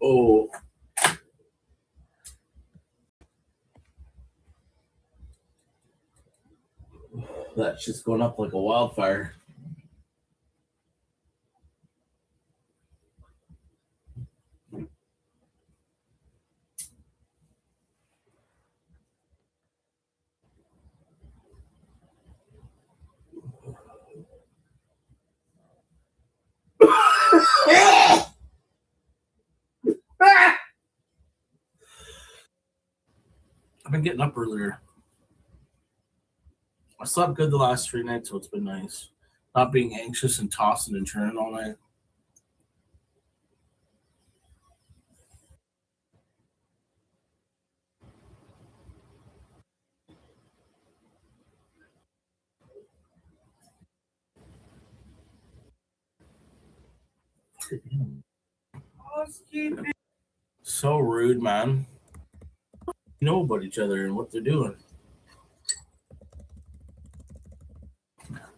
Oh. That shit's going up like a wildfire. I've been getting up earlier. I slept good the last 3 nights, so it's been nice. Not being anxious and tossing and turning all night. So rude, man. You know about each other and what they're doing.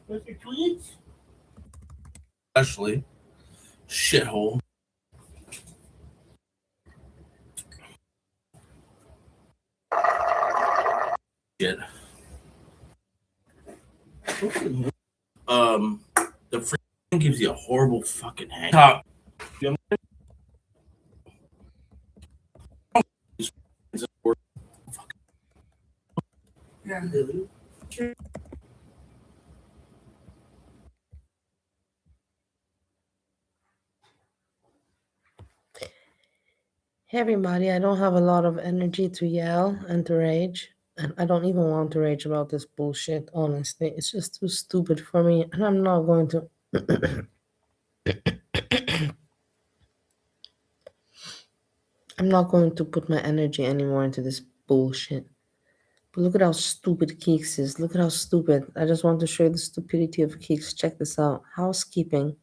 With your tweets? Especially. Shithole. Shit. The free gives you a horrible fucking hang. Yeah. Hey everybody, I don't have a lot of energy to yell and to rage, and I don't even want to rage about this bullshit, honestly. It's just too stupid for me, and I'm not going to. I'm not going to put my energy anymore into this bullshit. But look at how stupid Keeks is. Look at how stupid. I just want to show you the stupidity of Keeks. Check this out. Housekeeping.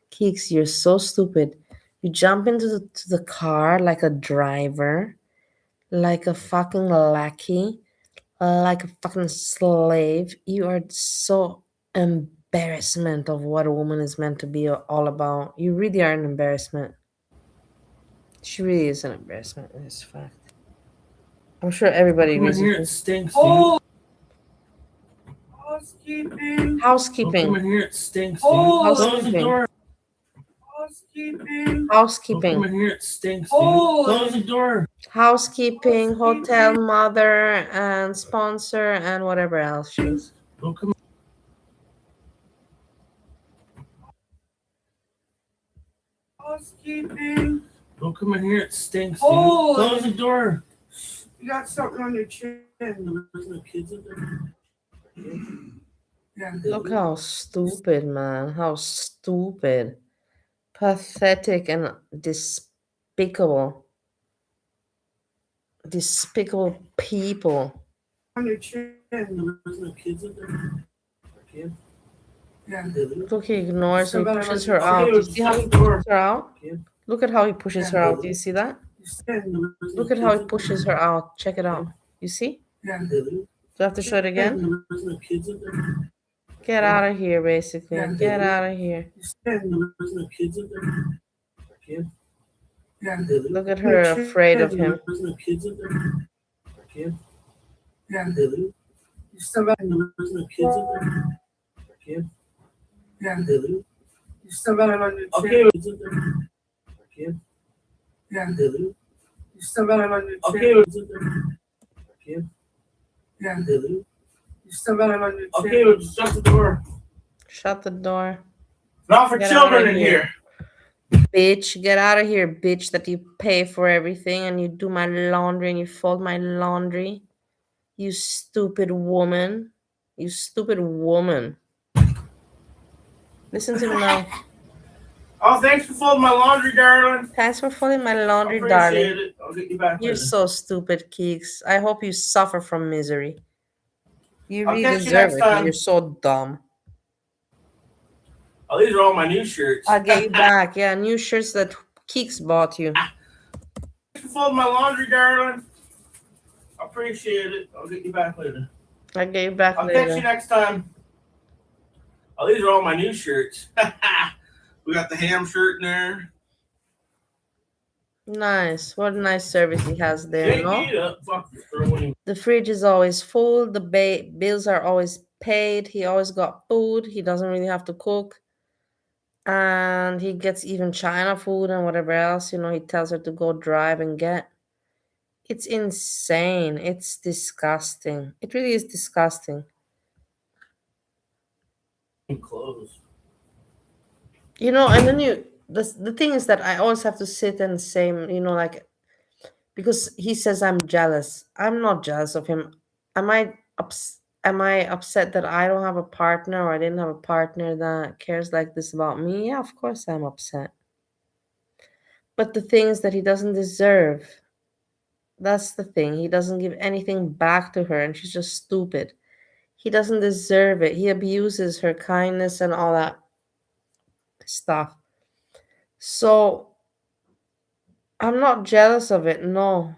Keeks, you're so stupid. You jump into the car like a driver, like a fucking lackey, like a fucking slave. You are so embarrassment of what a woman is meant to be all about. You really are an embarrassment. She really is an embarrassment in this fact. I'm sure everybody agrees with It stinks, oh! Housekeeping. Housekeeping. Come in here, it stinks, oh! Close the door. Housekeeping. Come in here, it stinks, Close the door. Housekeeping, hotel mother, and sponsor, and whatever else she is. Housekeeping. Don't come in here, it stinks. Close the door. You got something on your chin. There's no kids in there. Yeah. Look how stupid, man. How stupid. Pathetic and despicable. Despicable people. On your chin. There's no kids in there. Kid? Yeah. Look, he ignores her, he pushes her out. You see how he pushes her out? Look at how he pushes her out. Do you see that? Look at how he pushes her out. Check it out. You see? Yeah. Do I have to show it again? Get out of here, basically. Get out of here. Look at her afraid of him. Yeah. You still got kids in there? Yeah. You still got it on your chin? Okay. Yeah. You still got it on your chin? Okay. Yeah. You still got it on your chin? Okay, shut the door. Shut the door. Not for children in here. Bitch, get out of here, bitch, that you pay for everything and you do my laundry and you fold my laundry. You stupid woman. You stupid woman. Listen to me now. Oh, thanks for folding my laundry, darling. Thanks for folding my laundry, darling. It. I'll get you back You're later. so stupid, Keeks. I hope you suffer from misery. You really deserve it. You're so dumb. Oh, these are all my new shirts. I'll get you back. Yeah, new shirts that Keeks bought you. Thanks for folding my laundry, darling. I appreciate it. I'll get you back later. I'll get you back later. I'll catch you next time. Oh, these are all my new shirts. We got the ham shirt in there. Nice. What a nice service he has there, Shake no? it up. Fuck this girl. The fridge is always full. The bills are always paid. He always got food. He doesn't really have to cook. And he gets even China food and whatever else, he tells her to go drive and get. It's insane. It's disgusting. It really is disgusting. Clothes. And then the thing is that I always have to sit and say, like, because he says I'm jealous. I'm not jealous of him. Am I upset that I don't have a partner, or I didn't have a partner that cares like this about me? Yeah, of course I'm upset. But the thing is that he doesn't deserve. That's the thing. He doesn't give anything back to her, and she's just stupid. He doesn't deserve it. He abuses her kindness and all that stuff. So I'm not jealous of it. No.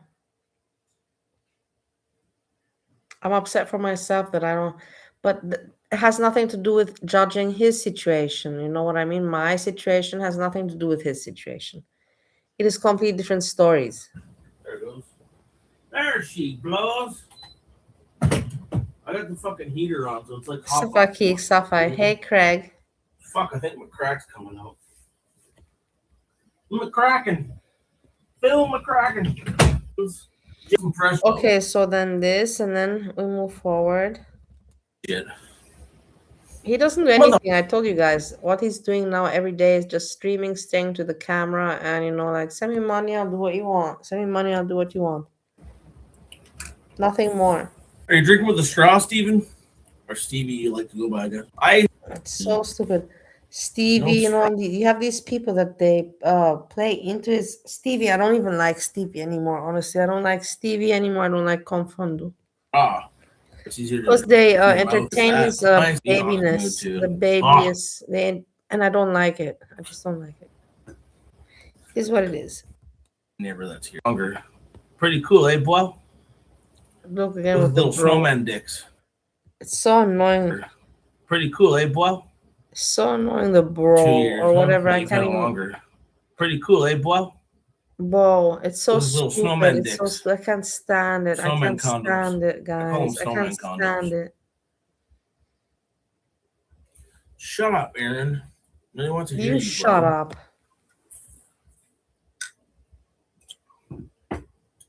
I'm upset for myself that I don't, but it has nothing to do with judging his situation. You know what I mean? My situation has nothing to do with his situation. It is completely different stories. There it goes. There she blows. I got the fucking heater on, so it's like hot. Safa Keek, Safa. Hey, Craig. Fuck, I think my crack's coming out. McCracken. Phil McCracken. Get some fresh. Okay, so then this, and then we move forward. Shit. He doesn't do anything. I told you guys what he's doing now every day is just streaming, staring to the camera, and like, send me money, I'll do what you want. Send me money, I'll do what you want. Nothing more. Are you drinking with a straw, Steven? Or Stevie, you like to go by, I guess? That's so stupid. Stevie, you have these people that they play into his Stevie. I don't even like Stevie anymore. Honestly, I don't like Stevie anymore. I don't like Confondo. It's easier to Because they entertain his babiness. The baby is and I don't like it. I just don't like it. Is what it is. Never that's here. Longer. Pretty cool, eh, boy? Look again with little snowman dicks. It's so annoying. Pretty cool, eh, boy? So annoying, the bro 2 years, or whatever. I can't even. Longer. Pretty cool, eh, boy? Bro, it's so little stupid. snowman It's dicks. so I can't stand it. Snowman I can't condoms. stand it, guys. I can't stand it. Shut up, Aaron. Nobody wants to hear you. Shut up.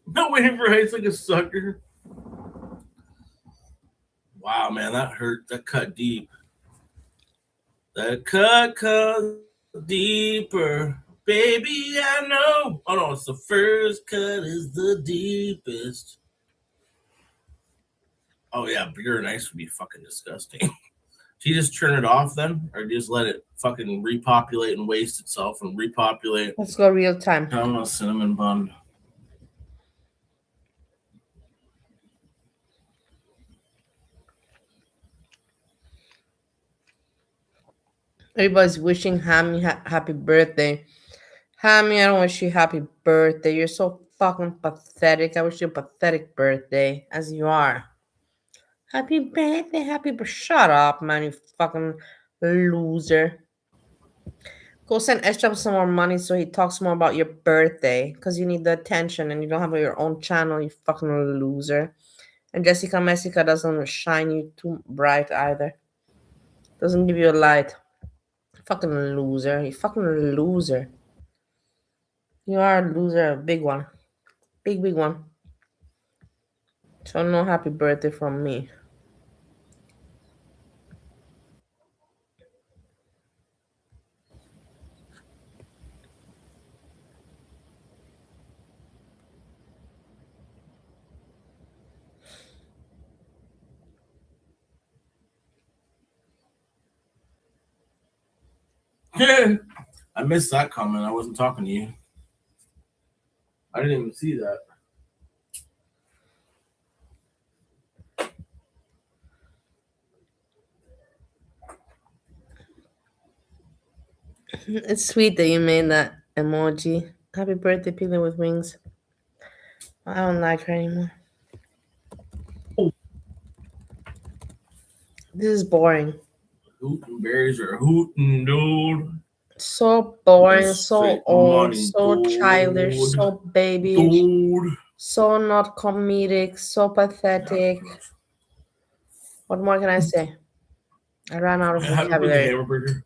No waiting for hates like a sucker. Wow, man, that hurt. That cut deep. That cut deeper. Baby, I know. Oh, no, it's the first cut is the deepest. Oh, yeah, beer and ice would be fucking disgusting. Do you just turn it off then? Or do you just let it fucking repopulate and waste itself and repopulate? Let's go real time. I'm a cinnamon bun. Everybody's wishing Hammy happy birthday. Hammy, I don't wish you happy birthday. You're so fucking pathetic. I wish you a pathetic birthday, as you are. Happy birthday, shut up, man, you fucking loser. Go send Esham some more money so he talks more about your birthday, because you need the attention and you don't have your own channel, you fucking loser. And Jessica Messica doesn't shine you too bright either. Doesn't give you a light. Fucking loser. You fucking loser. You are a loser, a big one. Big one. So no happy birthday from me. I missed that comment. I wasn't talking to you. I didn't even see that. It's sweet that you made that emoji. Happy birthday, Piglet with wings. I don't like her anymore. This is boring. Hootin' berries are hootin', dude. So boring, Just so straight old, money, so childish, dude. so babyish, Dude. so not comedic, so pathetic. Yeah, What more can I say? I ran out of have a big vocabulary. hamburger.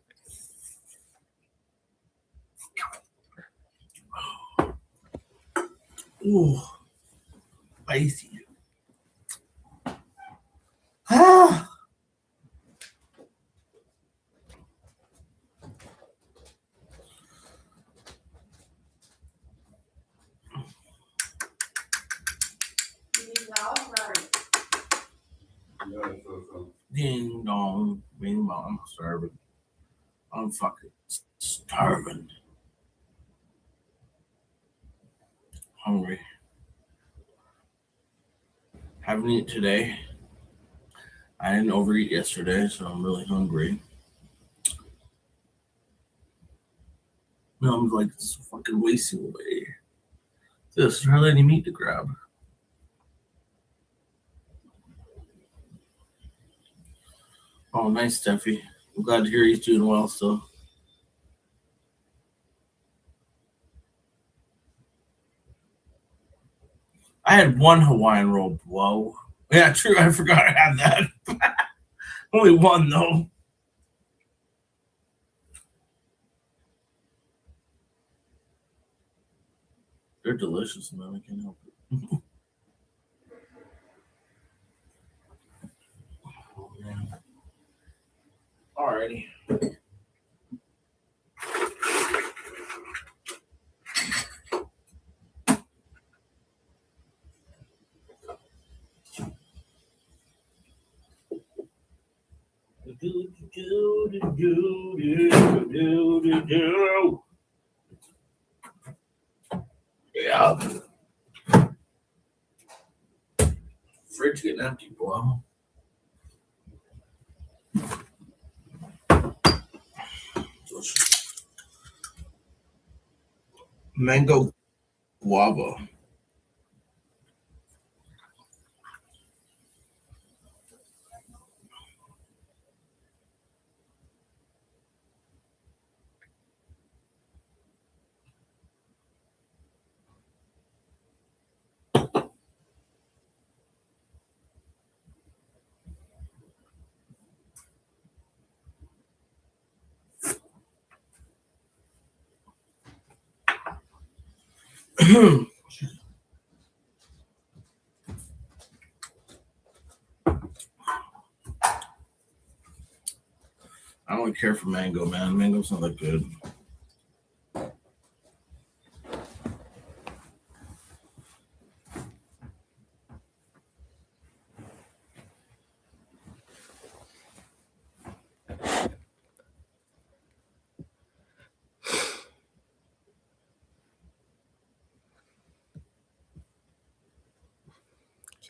Ooh, spicy. Ah. Ding dong, bing bong. I'm starving. I'm fucking starving. Hungry. Haven't eaten today. I didn't overeat yesterday, so I'm really hungry. No, I'm like, this is fucking wasting away. This, hardly any meat to grab. Oh, nice, Steffi. I'm glad to hear he's doing well still. I had one Hawaiian roll. Whoa. Yeah, true. I forgot I had that. Only one, though. They're delicious, man. I can't help it. Oh, man. Alrighty. Yeah. Fridge getting empty, boy. Mango guava. I don't care for mango, man. Mango's not that good.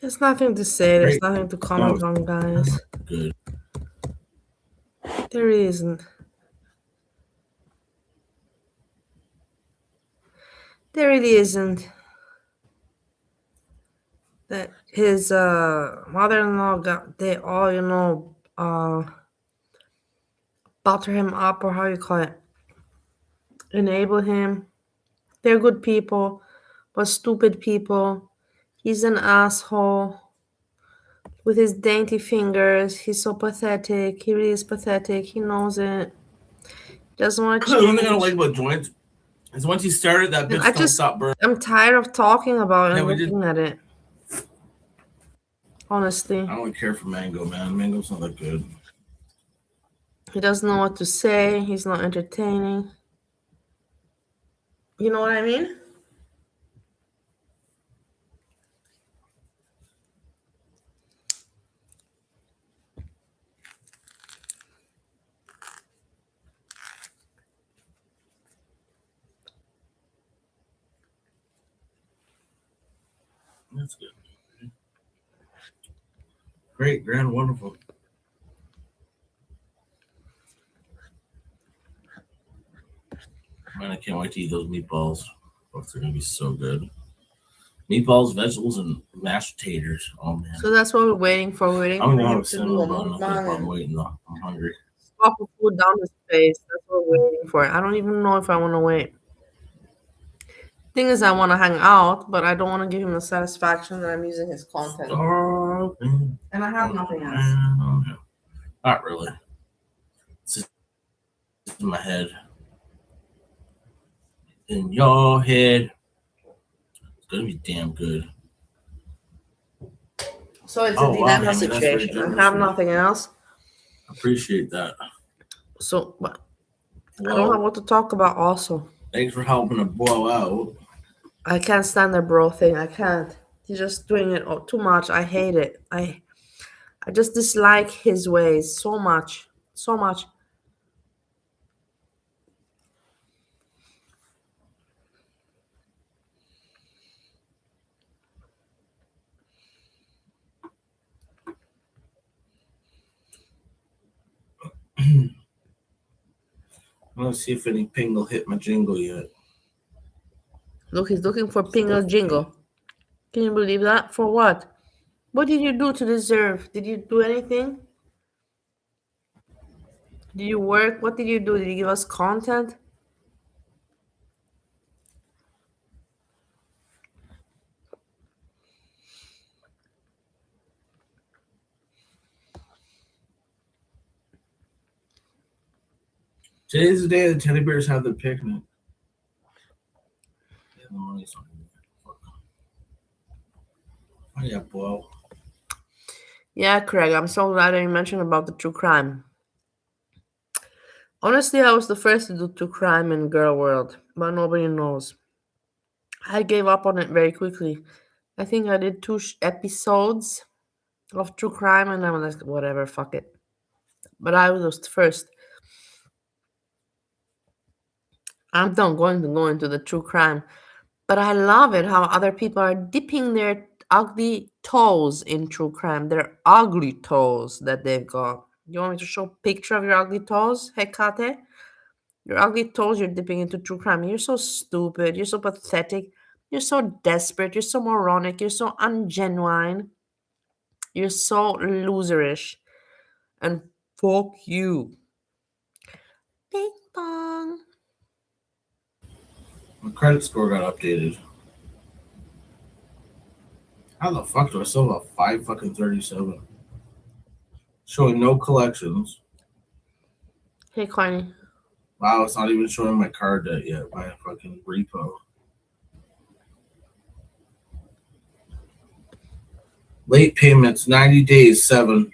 There's nothing to say. There's nothing to comment on, guys. Good. There isn't. There really isn't. That his mother-in-law they all butter him up, or how you call it, enable him. They're good people, but stupid people. He's an asshole with his dainty fingers. He's so pathetic. He really is pathetic. He knows it. Doesn't want to change. The only thing I don't like about joints is once you start it, that bitch don't stop burning. I'm tired of talking about it and looking at it. Honestly. I don't care for mango, man. Mango's not that good. He doesn't know what to say. He's not entertaining. You know what I mean? That's good. Great, grand, wonderful. Man, I can't wait to eat those meatballs. Oh, they're gonna be so good. Meatballs, vegetables, and mashed potatoes. Oh man. So that's what we're waiting for. We're waiting I'm for gonna him have a to do cinnamon bun. I'm waiting though. I'm hungry. pop of food down his face. That's what we're waiting for. I don't even know if I want to wait. Thing is, I want to hang out, but I don't want to give him the satisfaction that I'm using his content. Starving. And I have nothing else. Not really. It's just in my head. In your head. It's gonna be damn good. So it's a dilemma situation. I have nothing else. Appreciate that. So I don't have what to talk about also. Thanks for helping to blow out. I can't stand the bro thing. I can't. He's just doing it too much. I hate it. I just dislike his ways so much. So much. Let's see if any ping will hit my jingle yet. Look, he's looking for Pingle Jingle. Can you believe that? For what? What did you do to deserve? Did you do anything? Did you work? What did you do? Did you give us content? Today's the day the teddy bears have their picnic. Yeah, the money's on here. Oh yeah, blow. Yeah, Craig, I'm so glad that you mentioned about the true crime. Honestly, I was the first to do true crime in girl world, but nobody knows. I gave up on it very quickly. I think I did 2 episodes of true crime, and I was like, whatever, fuck it. But I was the first. I'm not going to go into the true crime, but I love it how other people are dipping their ugly toes in true crime. Their ugly toes that they've got. You want me to show a picture of your ugly toes, Hekate? Your ugly toes you're dipping into true crime. You're so stupid. You're so pathetic. You're so desperate. You're so moronic. You're so ungenuine. You're so loserish. And fuck you. Bing bong. My credit score got updated. How the fuck do I still have a 537? Showing no collections. Hey, Carney. Wow, it's not even showing my card debt yet. My fucking repo. Late payments, 90 days, 7.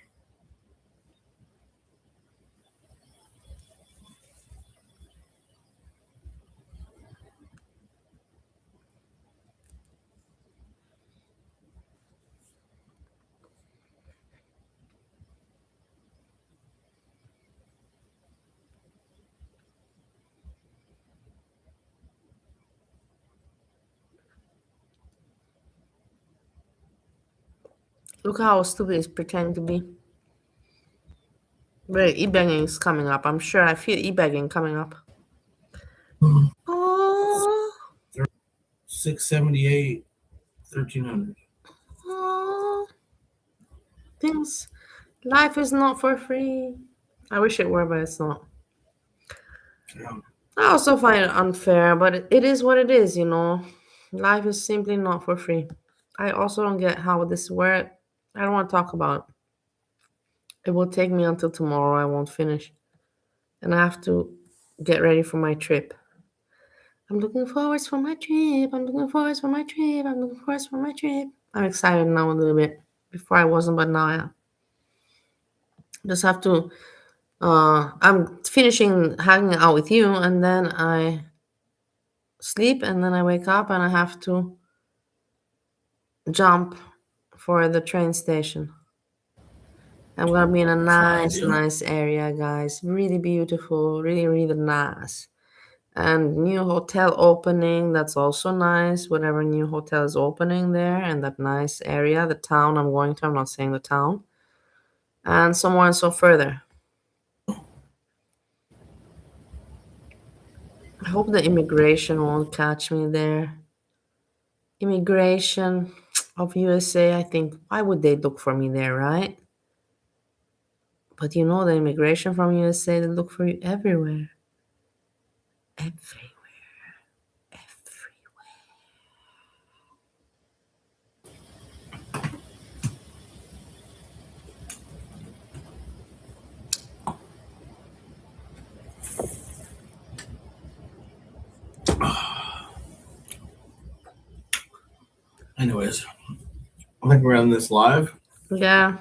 Look how stupid he's pretending to be. Wait, e-bagging is coming up. I'm sure I feel e-bagging coming up. Oh, 678, 1300. oh. Things. Life is not for free. I wish it were, but it's not. Yeah. I also find it unfair, but it is what it is, you know. Life is simply not for free. I also don't get how this works. I don't want to talk about it. It will take me until tomorrow. I won't finish. And I have to get ready for my trip. I'm looking forward for my trip. I'm looking forward for my trip. I'm looking forward for my trip. I'm excited now a little bit. Before I wasn't, but now I am. Just have to I'm finishing hanging out with you, and then I sleep, and then I wake up, and I have to jump for the train station. I'm gonna be in a nice area, guys. Really beautiful, really nice. And new hotel opening, that's also nice. Whatever new hotel is opening there, and that nice area, the town I'm going to, I'm not saying the town. And so more and so further. I hope the immigration won't catch me there. Immigration of USA, I think, why would they look for me there, right? But you know the immigration from USA, they look for you everywhere. Everywhere. Everywhere. Anyways, I think we're on this live. Yeah.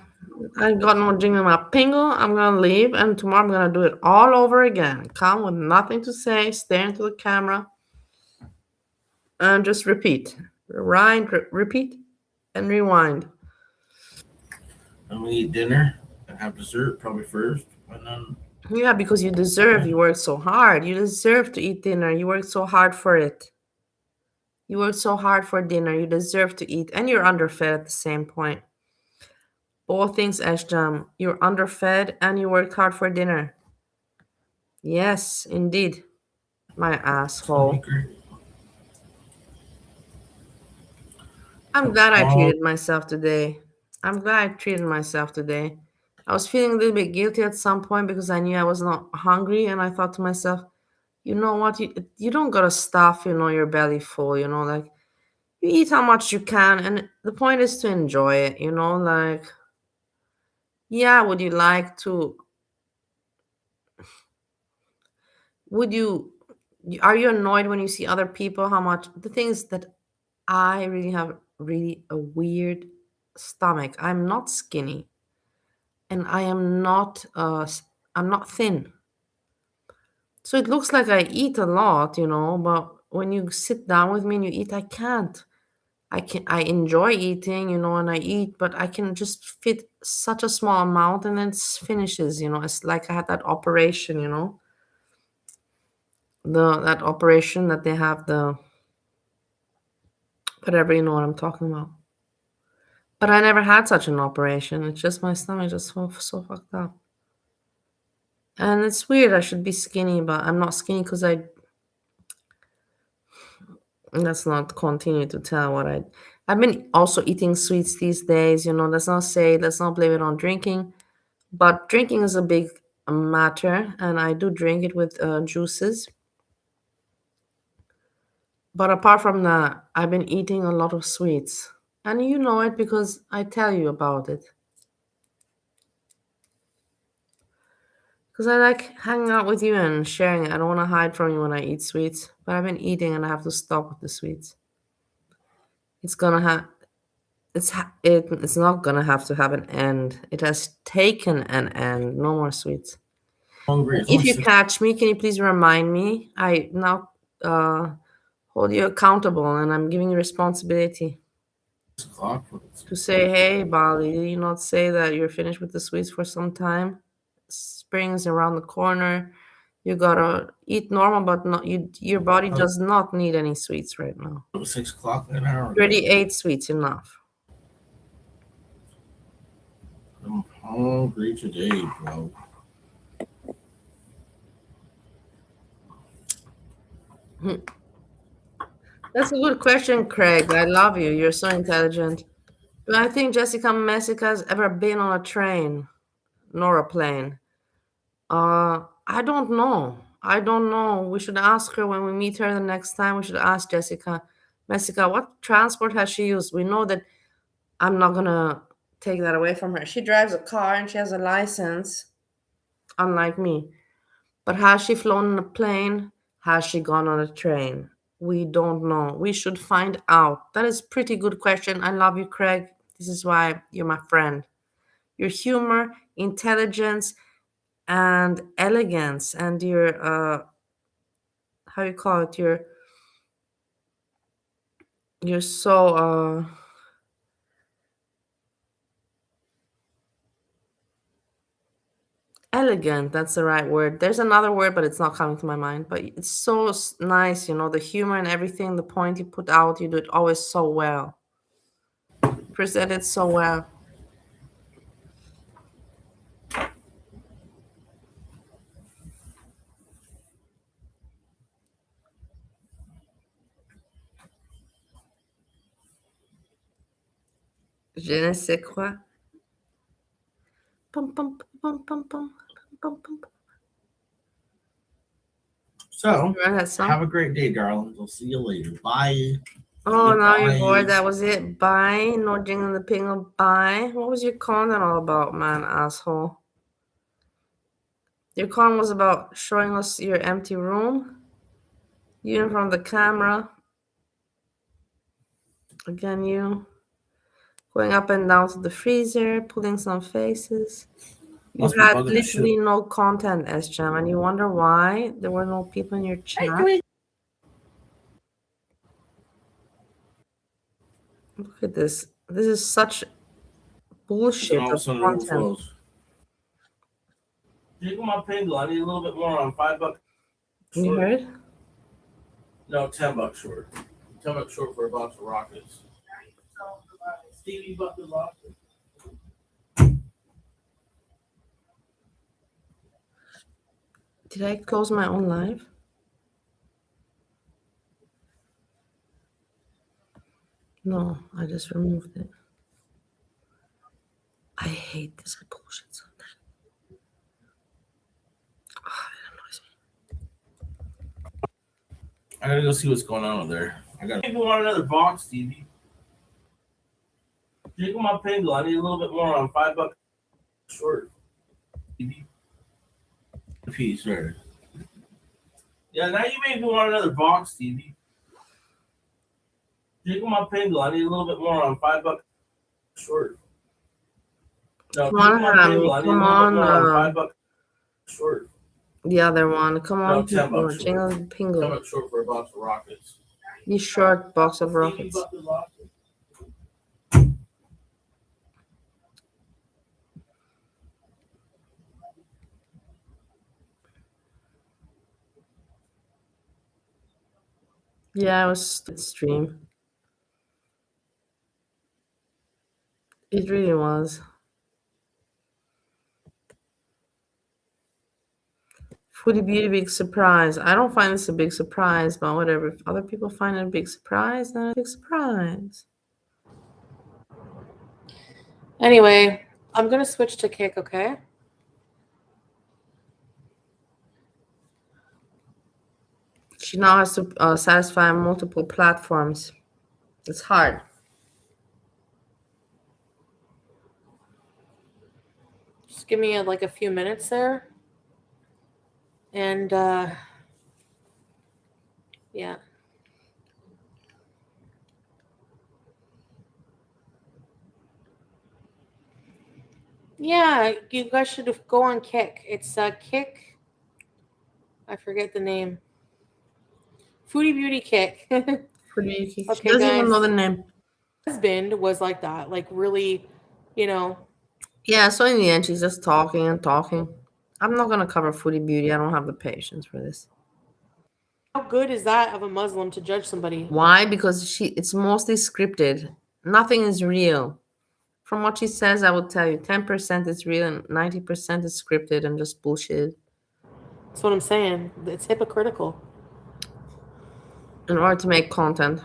I got no drink in my pingle. I'm gonna leave, and tomorrow I'm gonna do it all over again. Come with nothing to say, stare into the camera, and just repeat. Rewind, repeat, and rewind. And we eat dinner and have dessert probably first, and then Yeah, because you deserve. You worked so hard. You deserve to eat dinner. You worked so hard for it. You worked so hard for dinner. You deserve to eat, and you're underfed at the same point. Both things, Ashjam. You're underfed, and you worked hard for dinner. Yes, indeed, my asshole. I'm glad I treated myself today. I'm glad I treated myself today. I was feeling a little bit guilty at some point because I knew I was not hungry, and I thought to myself, you know what? You don't gotta stuff, your belly full. Like you eat how much you can, and the point is to enjoy it. Like yeah, would you like to? Would you? Are you annoyed when you see other people? How much? The thing is that I really have really a weird stomach. I'm not skinny, and I'm not thin. So it looks like I eat a lot, but when you sit down with me and you eat, I can't. I enjoy eating, and I eat, but I can just fit such a small amount and then it finishes, It's like I had that operation, that operation that they have the whatever, you know what I'm talking about. But I never had such an operation. It's just my stomach just so fucked up. And it's weird. I should be skinny, but I'm not skinny because let's not continue to tell what I've been also eating sweets these days. Let's not blame it on drinking, but drinking is a big matter, and I do drink it with juices. But apart from that, I've been eating a lot of sweets, and you know it because I tell you about it. Because I like hanging out with you and sharing it. I don't want to hide from you when I eat sweets, but I've been eating and I have to stop with the sweets. It's gonna have it's not gonna have to have an end. It has taken an end. No more sweets. hungry. And It's if only you 6 catch me, can you please remind me? I now hold you accountable, and I'm giving you responsibility o'clock. to say, "Hey, Bali, did you not say that you're finished with the sweets for some time? Spring is around the corner. You gotta eat normal, but not you. Your body does not need any sweets right now. It was 6 o'clock an hour You ago. already ate sweets enough." I'm hungry today, bro. That's a good question, Craig. I love you. You're so intelligent. Do I think Jessica Messica's ever been on a train nor a plane? I don't know. I don't know. We should ask her when we meet her the next time. We should ask Jessica Messica what transport has she used. We know that I'm not gonna take that away from her. She drives a car and she has a license, unlike me. But has she flown on a plane? Has she gone on a train? We don't know. We should find out. That is pretty good question. I love you, Craig. This is why you're my friend. Your humor, intelligence, and elegance, and your how you call it? You're so elegant. That's the right word. There's another word, but it's not coming to my mind. But it's so nice, the humor and everything. The point you put out, you do it always so well. Present it so well. Je ne sais quoi. Bum, bum, bum, bum, bum, bum, bum. So, You remember that song? have a great day, darlings. I'll see you later. Bye. Oh, now you're Goodbye. bored. That was it. Bye. No jingle the pingle. Bye. What was your content all about, man, asshole? Your con was about showing us your empty room. You in front of the camera. Again, you. Going up and down to the freezer, pulling some faces. You Must be had bugging the shit. literally no content, S-Jam, and you wonder why there were no people in your chat. Look at this. This is such bullshit All of a of sudden, the room content. flows. Jiggle my pingle. I need a little bit more on $5 You short. heard? No, $10 short. $10 short for a box of rockets. Stevie Bucket Rocket. Did I close my own live? No, I just removed it. I hate this bullshit sometimes. Oh, it annoys me. I gotta go see what's going on over there. If you want another box, Stevie. Jiggle my pingle. I need a little bit more on $5 short. Stevie. Piece, right? Yeah, now you made me want another box, Stevie. Jiggle my pingle. I need a little bit more on $5 short. No, Come on, Hammy. Come on. $5 short. The other one. Come on, No, $10 people. short. Jingle pingle. $10 short for a box of rockets. You short box of rockets. Yeah, it was a stream. It really was. Foodie Beauty big surprise. I don't find this a big surprise, but whatever. If other people find it a big surprise, then it's a big surprise. Anyway, I'm gonna switch to Kick, okay? She now has to satisfy multiple platforms. It's hard. Just give me like a few minutes there. And yeah. Yeah, you guys should go on Kick. It's Kick. I forget the name. Foodie Beauty Kick. Foodie Beauty Kick. Okay, she doesn't even know the name. Husband was like that, like really, Yeah, so in the end, she's just talking and talking. I'm not gonna cover Foodie Beauty. I don't have the patience for this. How good is that of a Muslim to judge somebody? Why? Because it's mostly scripted. Nothing is real. From what she says, I will tell you, 10% is real and 90% is scripted and just bullshit. That's what I'm saying. It's hypocritical. In order to make content.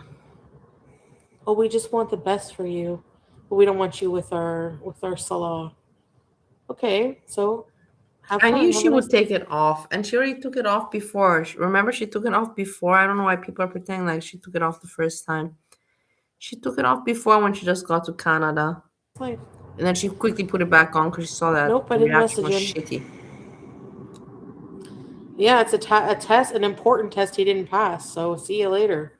Oh, we just want the best for you, but we don't want you with our salah. Okay, so I knew she would take it off, and she already took it off before. Remember, she took it off before. I don't know why people are pretending like she took it off the first time. She took it off before when she just got to Canada. And then she quickly put it back on because she saw that the reaction was shitty. Yeah, it's a test, an important test he didn't pass. So see you later.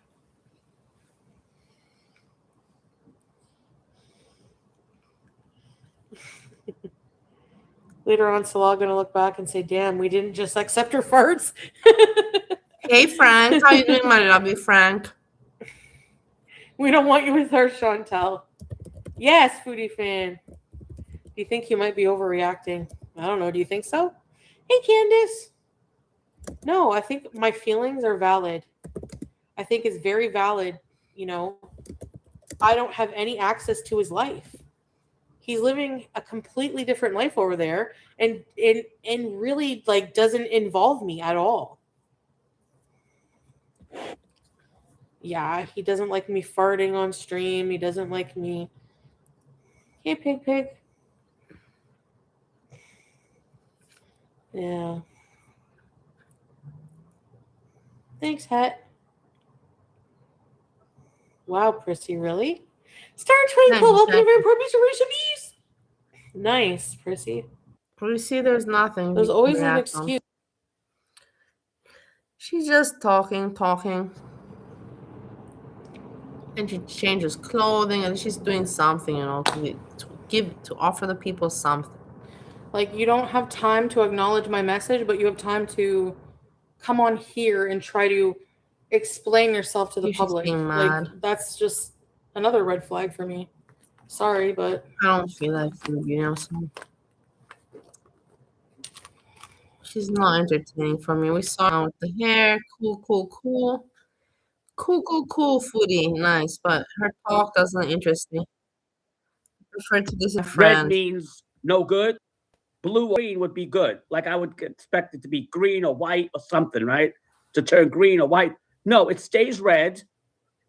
Later on, Salah gonna look back and say, "Damn, we didn't just accept her farts." Hey, Frank, how you doing, my lovely Frank? We don't want you with her, Chantel. Yes, Foodie fan. Do you think you might be overreacting? I don't know. Do you think so? Hey, Candace. No, I think my feelings are valid. I think it's very valid. I don't have any access to his life. He's living a completely different life over there and really like doesn't involve me at all. Yeah, he doesn't like me farting on stream. He doesn't like me. Hey, pig. Yeah. Thanks, Hat. Wow, Prissy, really? Star 20 Club, opening very purpose recipes. Nice, Prissy. You see, there's nothing. There's always an excuse. She's just talking. And she changes clothing and she's doing something, to offer the people something. Like, you don't have time to acknowledge my message, but you have time to come on here and try to explain yourself to the public. Being Like, mad. that's just another red flag for me. Sorry, but I don't feel like food, so she's not entertaining for me. We saw her with the hair, cool, foodie, nice, but her talk doesn't interest me. I prefer to listen to Red friends. means no good. Blue or green would be good. Like I would expect it to be green or white or something, right? To turn green or white. No, it stays red,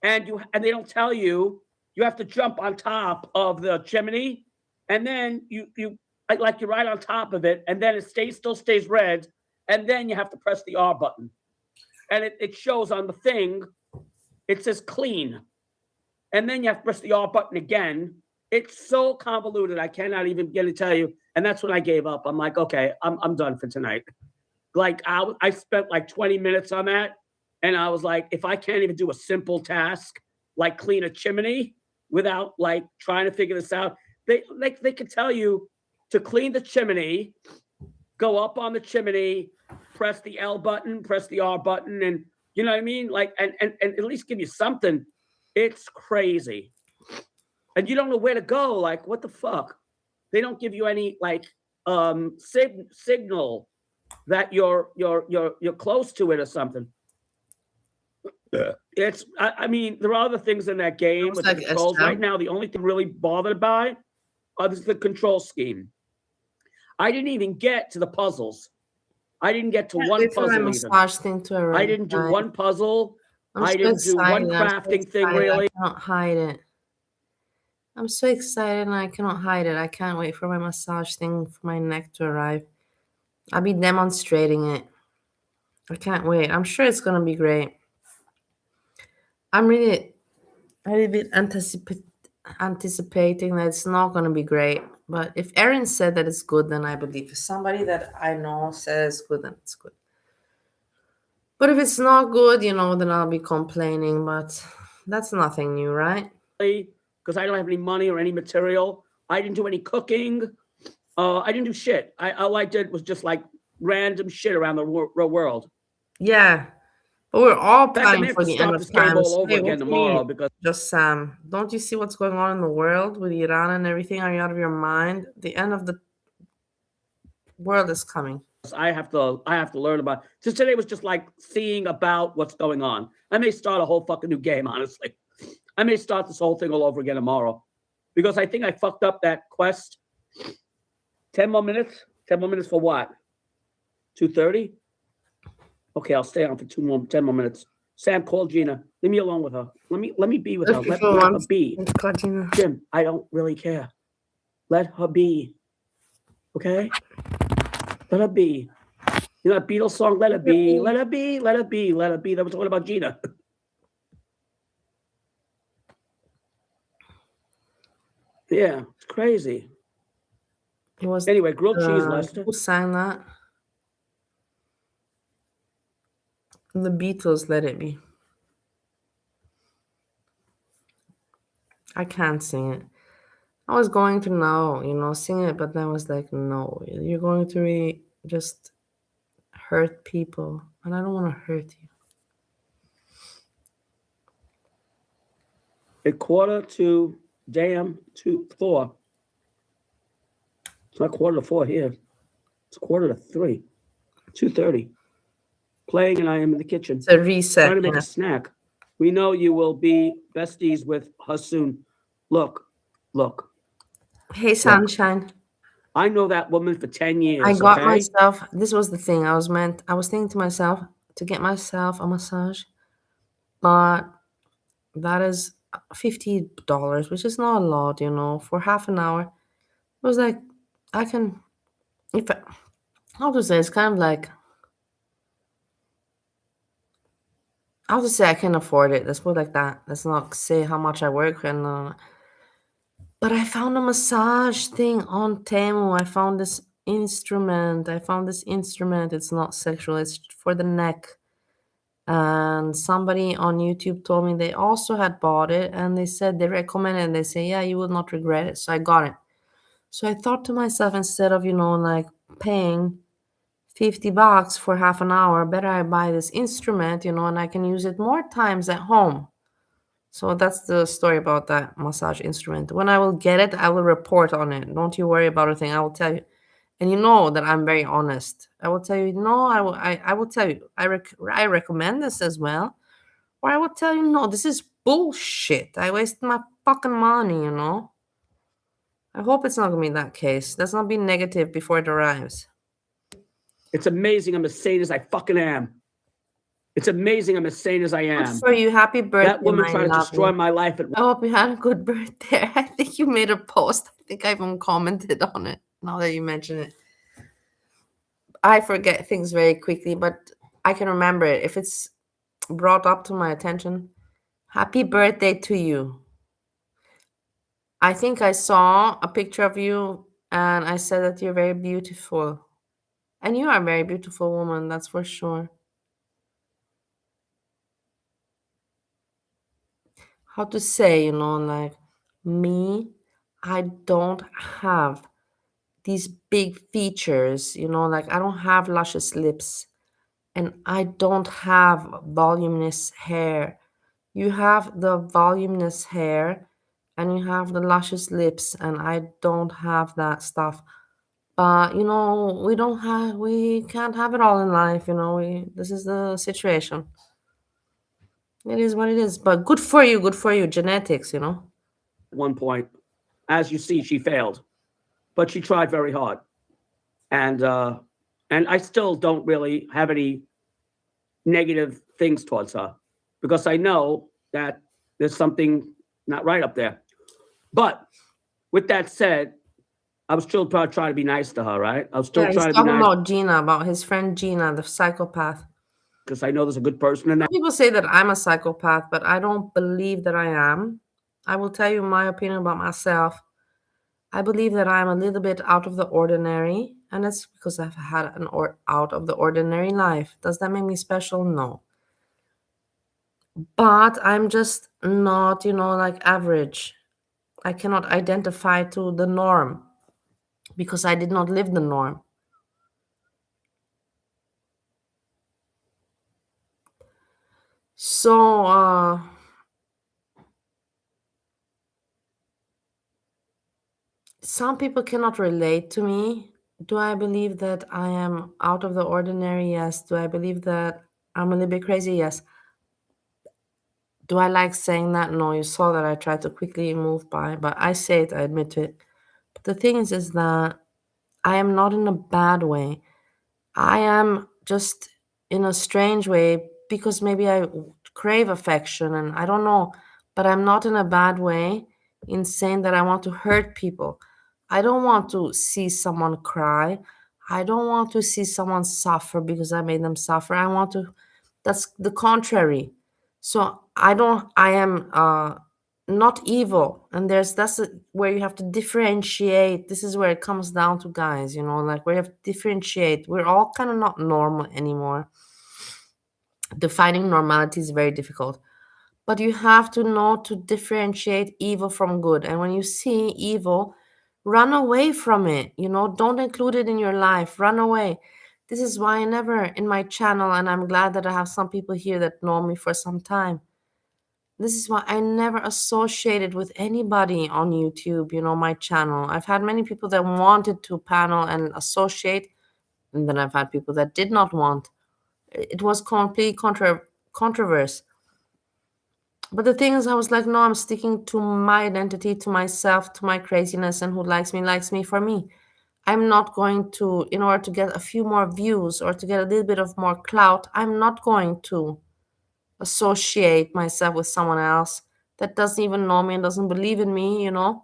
and they don't tell you you have to jump on top of the chimney, and then you're right on top of it, and then it still stays red, and then you have to press the R button, and it shows on the thing, it says clean, and then you have to press the R button again. It's so convoluted, I cannot even begin to tell you. And that's when I gave up. I'm like, okay, I'm done for tonight. Like I spent like 20 minutes on that, and I was like, if I can't even do a simple task like clean a chimney without like trying to figure this out, they could tell you to clean the chimney, go up on the chimney, press the L button, press the R button, and you know what I mean? Like, and at least give you something. It's crazy. And you don't know where to go. Like, what the fuck? They don't give you any like signal that you're close to it or something. It's I mean, there are other things in that game with the controls. Right now, the only thing I'm really bothered by is the control scheme. I didn't even get to the puzzles. I didn't get to one puzzle even. I didn't do one puzzle. I didn't do one crafting thing really. I cannot hide it. I'm so excited and I cannot hide it. I can't wait for my massage thing for my neck to arrive. I'll be demonstrating it. I can't wait. I'm sure it's gonna be great. I'm really a bit anticipating that it's not gonna be great. But if Erin said that it's good, then I believe. If somebody that I know says it's good, then it's good. But if it's not good, then I'll be complaining. But that's nothing new, right? Because I don't have any money or any material. I didn't do any cooking. I didn't do shit. All I did was just like random shit around the world. Yeah, but we're all planning for the end of time. All over again tomorrow because just Sam, don't you see what's going on in the world with Iran and everything? Are you out of your mind? The end of the world is coming. I have to learn about. So today was just like seeing about what's going on. I may start a whole fucking new game, honestly. I may start this whole thing all over again tomorrow because I think I fucked up that quest. 10 more minutes? 10 more minutes for what? 2:30? Okay, I'll stay on for 10 more minutes. Sam, call Gina. Leave me alone with her. Let me be with her. Let her be. Jim, I don't really care. Let her be. Okay? Let her be. You know that Beatles song, Let Her Be, Let Her Be, Let Her Be, Let Her Be. That was talking about Gina. Yeah, it's crazy. It was anyway, grilled cheese, Lester. Who sang that? The Beatles, Let It Be. I can't sing it. I was going to know, sing it, but then I was like, no, you're going to really just hurt people, and I don't want to hurt you. At 4:45. It's not 4:45 here. It's 4:45. 2:30. Playing, and I am in the kitchen. It's a reset. Trying to make a snack. We know you will be besties with us soon. Look. Hey, sunshine. I know that woman for 10 years. I got myself. This was the thing. I was thinking to myself to get myself a massage, but that is $50, which is not a lot, for half an hour. I was like, how to say, it's kind of like, how to say, I can afford it. Let's put it like that. Let's not say how much I work. But I found a massage thing on Temu. I found this instrument. It's not sexual. It's for the neck. And somebody on YouTube told me they also had bought it, and they said they recommend it, and they say, yeah, you will not regret it. So I got it. So I thought to myself, instead of, like paying $50 for half an hour, better I buy this instrument, and I can use it more times at home. So that's the story about that massage instrument. When I will get it, I will report on it. Don't you worry about a thing. I will tell you. And you know that I'm very honest. I will tell you, no, I will tell you, I recommend this as well. Or I will tell you, no, this is bullshit. I wasted my fucking money. I hope it's not going to be that case. Let's not be negative before it arrives. It's amazing I'm as sane as I fucking am. It's amazing I'm as sane as I am. Good for you. Happy birthday, That woman my tried to destroy lovely. my life. I hope you had a good birthday. I think you made a post. I think I even commented on it now that you mention it. I forget things very quickly, but I can remember it. If it's brought up to my attention, happy birthday to you. I think I saw a picture of you and I said that you're very beautiful. And you are a very beautiful woman, that's for sure. How to say, like me, I don't have these big features, like I don't have luscious lips and I don't have voluminous hair. You have the voluminous hair and you have the luscious lips, and I don't have that stuff. But we can't have it all in life, this is the situation. It is what it is. But good for you, genetics. At one point, as you see, she failed, but she tried very hard, and I still don't really have any negative things towards her because I know that there's something not right up there. But with that said, I was still trying to be nice to her, right? I was still He's trying to be talking nice about Gina, about his friend Gina, the psychopath. because I know there's a good person in that. People say that I'm a psychopath, but I don't believe that I am. I will tell you my opinion about myself. I believe that I'm a little bit out of the ordinary, and that's because I've had an out of the ordinary life. Does that make me special? No. But I'm just not, like average. I cannot identify to the norm because I did not live the norm. So, some people cannot relate to me. Do I believe that I am out of the ordinary? Yes. Do I believe that I'm a little bit crazy? Yes. Do I like saying that? No, you saw that I tried to quickly move by, but I say it, I admit to it. But the thing is that I am not in a bad way. I am just in a strange way because maybe I crave affection and I don't know, but I'm not in a bad way in saying that I want to hurt people. I don't want to see someone cry. I don't want to see someone suffer because I made them suffer. That's the contrary. So I am not evil. And where you have to differentiate. This is where it comes down to, guys, like where you have to differentiate. We're all kind of not normal anymore. Defining normality is very difficult. But you have to know to differentiate evil from good. And when you see evil, run away from it. Don't include it in your life. Run away. This is why I never in my channel, and I'm glad that I have some people here that know me for some time. This is why I never associated with anybody on YouTube, my channel. I've had many people that wanted to panel and associate, and then I've had people that did not want. It was complete controversy. But the thing is, I was like, no, I'm sticking to my identity, to myself, to my craziness, and who likes me for me. I'm not going to, in order to get a few more views or to get a little bit of more clout, I'm not going to associate myself with someone else that doesn't even know me and doesn't believe in me, You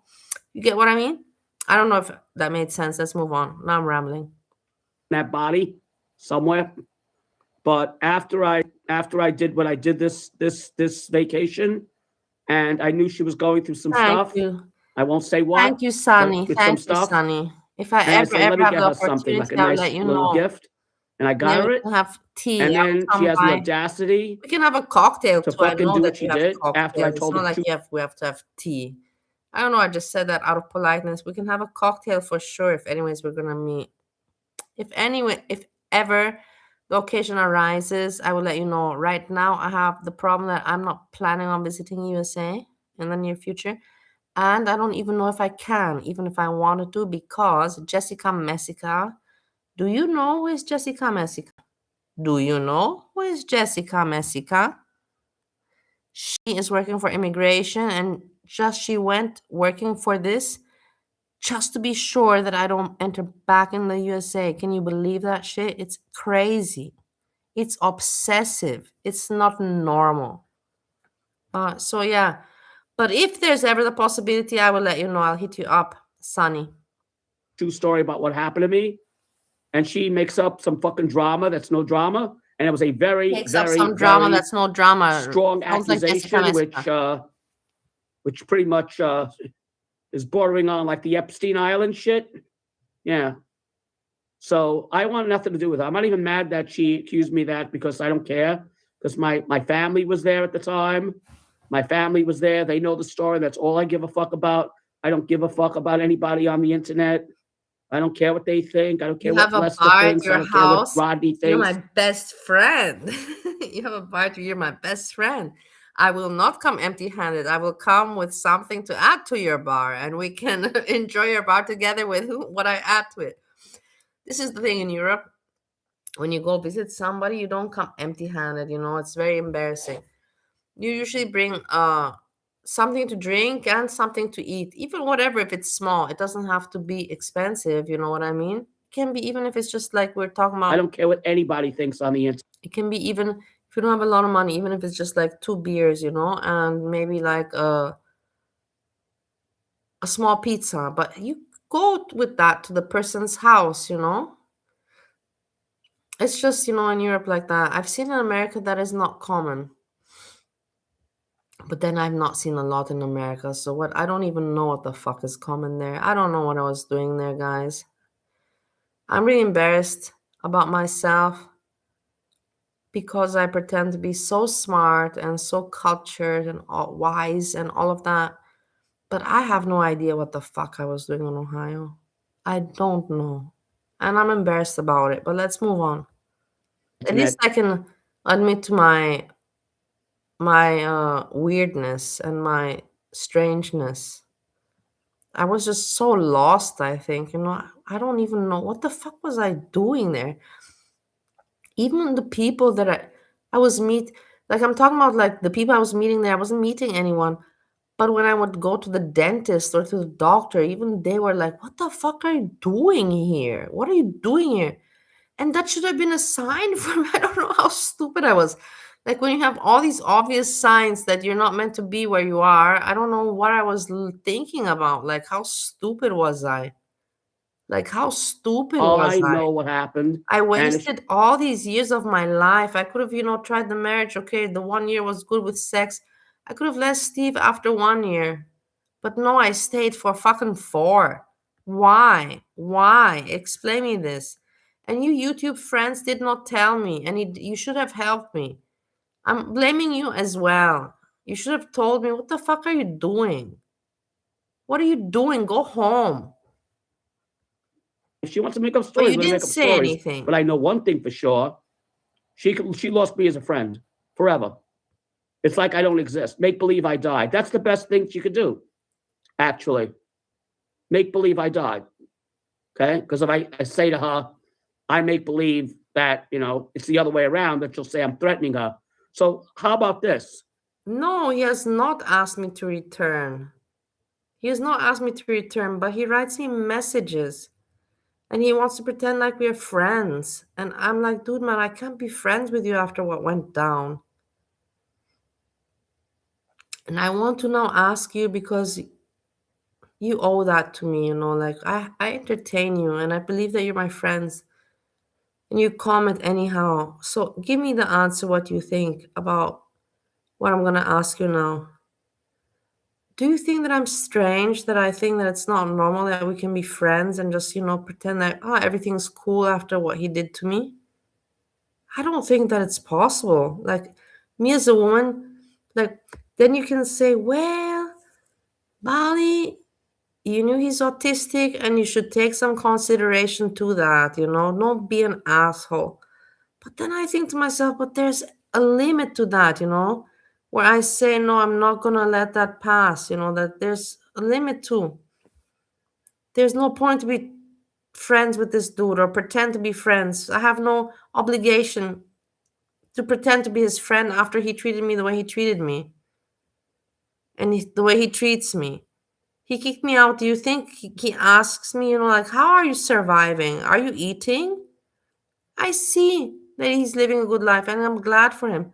get what I mean? I don't know if that made sense. Let's move on. Now I'm rambling. that body somewhere. But after I did what I did this vacation, and I knew she was going through some Thank stuff. you. I won't say what. Thank you, Sonny. with some Thank you, stuff. Sonny. If I And I said, let me ever get have her the something, like a opportunity, I'll nice let you little know. gift. And I got Then her we it. can have tea. And I will then come she has the by. audacity We can have a cocktail to too. I fucking know do that what she you have did after I cocktails. It's told not her like we have to have tea. I don't know. I just said that out of politeness. We can have a cocktail for sure. If anyways we're gonna meet. If ever the occasion arises, I will let you know. Right now, I have the problem that I'm not planning on visiting USA in the near future. And I don't even know if I can, even if I wanted to, because Jessica Messica. Do you know who is Jessica Messica? Do you know who is Jessica Messica? She is working for immigration, and she went working for this just to be sure that I don't enter back in the USA. Can you believe that shit? It's crazy. It's obsessive. It's not normal. So yeah. But if there's ever the possibility, I will let you know. I'll hit you up, Sonny. true story about what happened to me. And she makes up some fucking drama that's no drama. And it was a very, Makes up very, some drama very that's no drama. strong Sounds like Jessica accusation, Messica. which pretty much is bordering on like the Epstein Island shit. Yeah. So I want nothing to do with her. I'm not even mad that she accused me of that, because I don't care. Because my family was there at the time. My family was there. They know the story. That's all I give a fuck about. I don't give a fuck about anybody on the internet. I don't care what they think. I don't care You what have a Lester bar at thinks. I your don't care what house. Rodney You're thinks. my best friend. You have a bar. You're my best friend. I will not come empty-handed. I will come with something to add to your bar, and we can enjoy your bar together with what I add to it. This is the thing in Europe. When you go visit somebody, you don't come empty-handed. It's very embarrassing. You usually bring something to drink and something to eat, even whatever. If it's small, it doesn't have to be expensive. You know what I mean? It can be, even if it's just like we're talking about. I don't care what anybody thinks on the internet. It can be, even if you don't have a lot of money, even if it's just like 2 beers, and maybe like a small pizza. But you go with that to the person's house. It's just, in Europe like that. I've seen in America that is not common. But then I've not seen a lot in America. So what? I don't even know what the fuck is common there. I don't know what I was doing there, guys. I'm really embarrassed about myself because I pretend to be so smart and so cultured and wise and all of that. But I have no idea what the fuck I was doing in Ohio. I don't know. And I'm embarrassed about it. But let's move on. At least I can admit to my weirdness and my strangeness. I was just so lost, I think. I don't even know what the fuck was I doing there. Even the people that I was like I'm talking about, like the people I was meeting there, I wasn't meeting anyone. But when I would go to the dentist or to the doctor, even they were like, what the fuck are you doing here? What are you doing here? And that should have been a sign for me. I don't know how stupid I was. Like when you have all these obvious signs that you're not meant to be where you are, I don't know what I was thinking about. Like how stupid was I? Like how stupid All was I I? know what happened. I wasted all these years of my life. I could have, tried the marriage. Okay, the 1 year was good with sex. I could have left Steve after 1 year. But no, I stayed for fucking 4. Why? Why? Explain me this. And you YouTube friends did not tell me, and you should have helped me. I'm blaming you as well. You should have told me, what the fuck are you doing? What are you doing? Go home. If she wants to make up But stories, you let her didn't make up say stories. anything. But I know one thing for sure. She lost me as a friend forever. It's like I don't exist. Make believe I died. That's the best thing she could do, actually. Make believe I died. Okay? Because if I say to her, I make believe that, it's the other way around, that she'll say I'm threatening her. So how about this? No, he has not asked me to return. He has not asked me to return, but he writes me messages. And he wants to pretend like we're friends. And I'm like, dude, man, I can't be friends with you after what went down. And I want to now ask you, because you owe that to me, like I entertain you and I believe that you're my friends. and you comment anyhow. So give me the answer what you think about what I'm going to ask you now. Do you think that I'm strange, that I think that it's not normal that we can be friends and just, pretend that everything's cool after what he did to me? I don't think that it's possible. Like, me as a woman, like, then you can say, well, Bali, you knew he's autistic and you should take some consideration to that, don't be an asshole. But then I think to myself, but there's a limit to that, where I say, no, I'm not going to let that pass, that there's a limit to. There's no point to be friends with this dude or pretend to be friends. I have no obligation to pretend to be his friend after he treated me the way he treated me and the way he treats me. He kicked me out. Do you think he asks me, like, how are you surviving? Are you eating? I see that he's living a good life and I'm glad for him.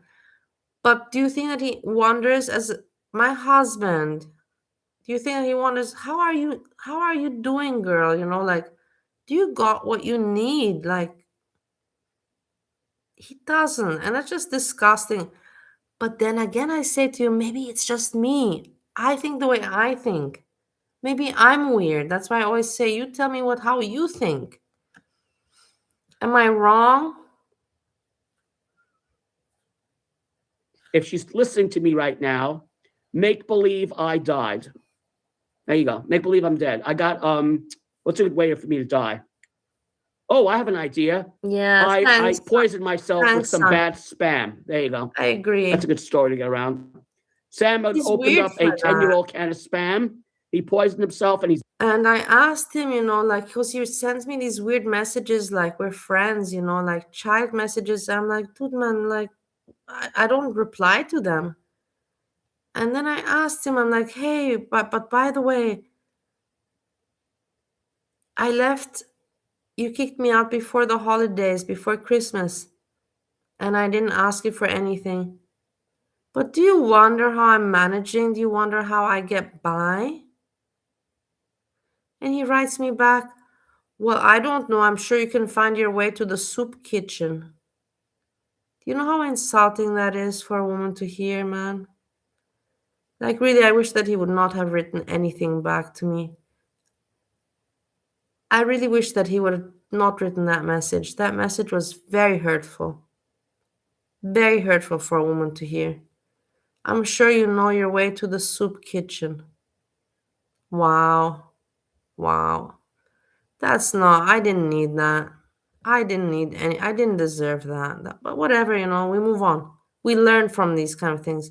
But do you think that he wonders, as my husband, do you think that he wonders, how are you doing, girl? Like, do you got what you need? Like, he doesn't. And that's just disgusting. But then again, I say to you, maybe it's just me. I think the way I think. Maybe I'm weird. That's why I always say, you tell me how you think. Am I wrong? If she's listening to me right now, make believe I died. There you go. Make believe I'm dead. I got, what's a good way for me to die? Oh, I have an idea. Yeah, I poisoned myself with some son. bad spam. There you go. I agree. That's a good story to get around. Sam had He's opened weird up a for 10-year-old can of spam. He poisoned himself and he's And I asked him, like, because he sends me these weird messages, like, we're friends, like child messages. I'm like, dude, man, like, I don't reply to them. And then I asked him, I'm like, hey, but by the way, I left, you kicked me out before the holidays, before Christmas, and I didn't ask you for anything. But do you wonder how I'm managing? Do you wonder how I get by? And he writes me back, well, I don't know. I'm sure you can find your way to the soup kitchen. Do you know how insulting that is for a woman to hear, man? Like, really, I wish that he would not have written anything back to me. I really wish that he would have not written that message. That message was very hurtful. Very hurtful for a woman to hear. I'm sure you know your way to the soup kitchen. Wow. Wow. That's not, I didn't need that. I didn't deserve that. But whatever, we move on. We learn from these kind of things.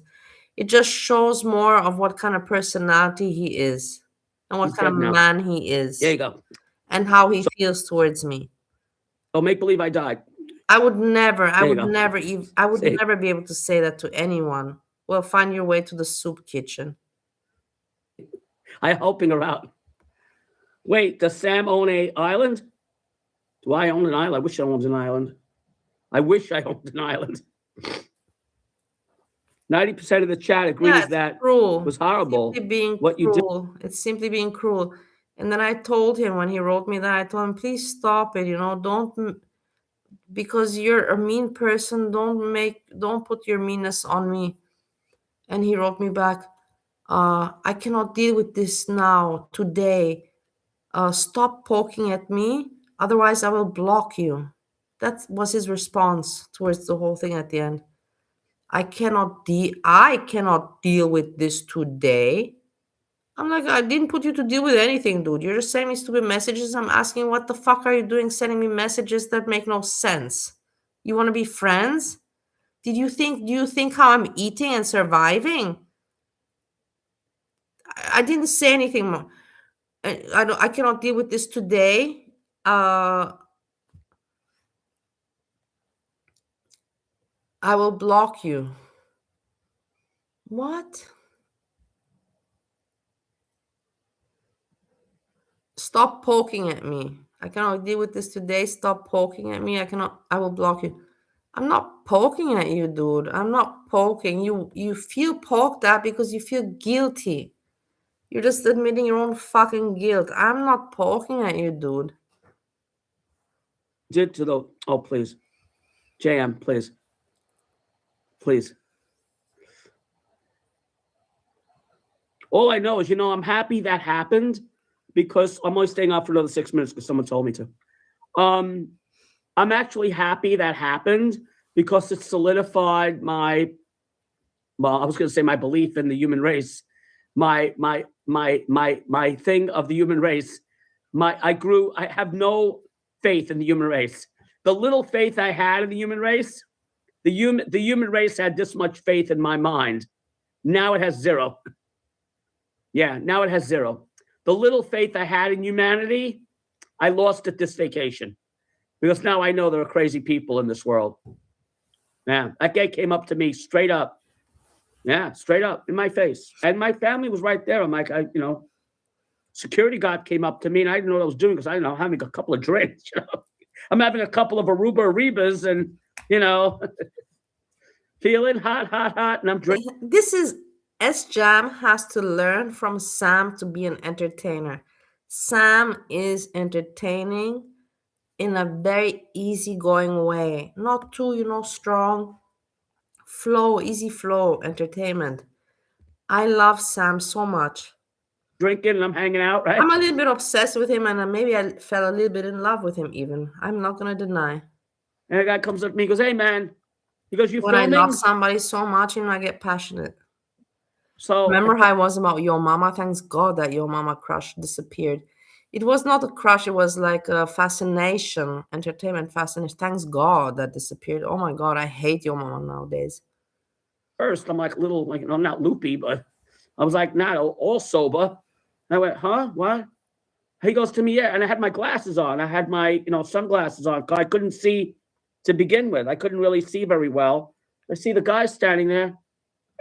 It just shows more of what kind of personality he is and what kind of man he is. There you go. And how he feels towards me. Oh, make believe I died. I would never be able to say that to anyone. Well, find your way to the soup kitchen. I'm helping her out. Wait, does Sam own an island? Do I own an island? I wish I owned an island. I wish I owned an island. 90% of the chat agrees that cruel. Was horrible. Simply being what cruel. It's simply being cruel. And then I told him, when he wrote me that, I told him, please stop it. Don't, because you're a mean person. Don't put your meanness on me. And he wrote me back, I cannot deal with this now, today. Stop poking at me, otherwise I will block you. That was his response towards the whole thing at the end. I cannot deal with this today. I'm like, I didn't put you to deal with anything, dude. You're just sending me stupid messages. I'm asking, what the fuck are you doing sending me messages that make no sense? You want to be friends? Do you think how I'm eating and surviving? I didn't say anything more. I cannot deal with this today. I will block you. What? Stop poking at me. I cannot deal with this today. Stop poking at me. I will block you. I'm not poking at you, dude. I'm not poking. You feel poked at because you feel guilty. You're just admitting your own fucking guilt. I'm not poking at you, dude. did to the, oh, please. JM, please. Please. All I know is, I'm happy that happened because I'm only staying out for another 6 minutes because someone told me to. I'm actually happy that happened because it solidified my belief in the human race, my thing of the human race. I have no faith in the human race. The little faith I had in the human race, the human race had this much faith in my mind. Now it has zero. Yeah, now it has zero. The little faith I had in humanity, I lost at this vacation because now I know there are crazy people in this world. Yeah, that guy came up to me straight up. Yeah, straight up in my face. And my family was right there. I'm like, security guard came up to me and I didn't know what I was doing because I didn't know, I'm having a couple of drinks. I'm having a couple of Aribas and, feeling hot, and I'm drinking. This is S-Jam has to learn from Sam to be an entertainer. Sam is entertaining in a very easygoing way, not too, strong flow, easy flow entertainment. I love Sam so much. Drinking and I'm hanging out, right? I'm a little bit obsessed with him, and maybe I fell a little bit in love with him even. I'm not going to deny. And a guy comes up to me and goes, hey, man. He goes, you when filming? I love somebody so much, I get passionate. So remember how I was about Yo Mama? Thanks God that Yo Mama crush disappeared. It was not a crush. It was like a fascination, entertainment fascination. Thanks God that disappeared. Oh my God, I hate Yo Mama nowadays. First, I'm like a little, I'm not loopy, but I was like, not all sober. And I went, huh? What? He goes to me, yeah. And I had my glasses on. I had my, sunglasses on. I couldn't see to begin with. I couldn't really see very well. I see the guy standing there.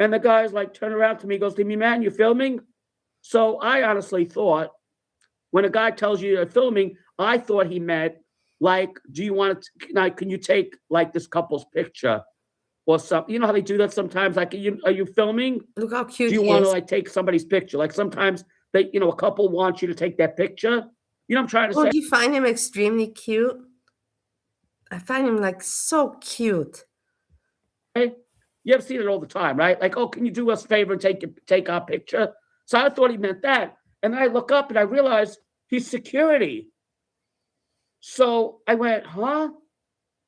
And the guy's like, turn around to me, goes to me, man, you filming? So I honestly thought, when a guy tells you you're filming, I thought he meant, like, do you want to, can you take, like, this couple's picture? Or something. You know how they do that sometimes? Like, are you filming? Look how cute do you want to, like, take somebody's picture? Like, sometimes they, a couple wants you to take that picture. You know what I'm trying to say? Do you find him extremely cute? I find him, like, so cute. Hey, you ever seen it all the time, right? Like, oh, can you do us a favor and take our picture? So I thought he meant that. And then I look up and I realize he's security. So I went, huh?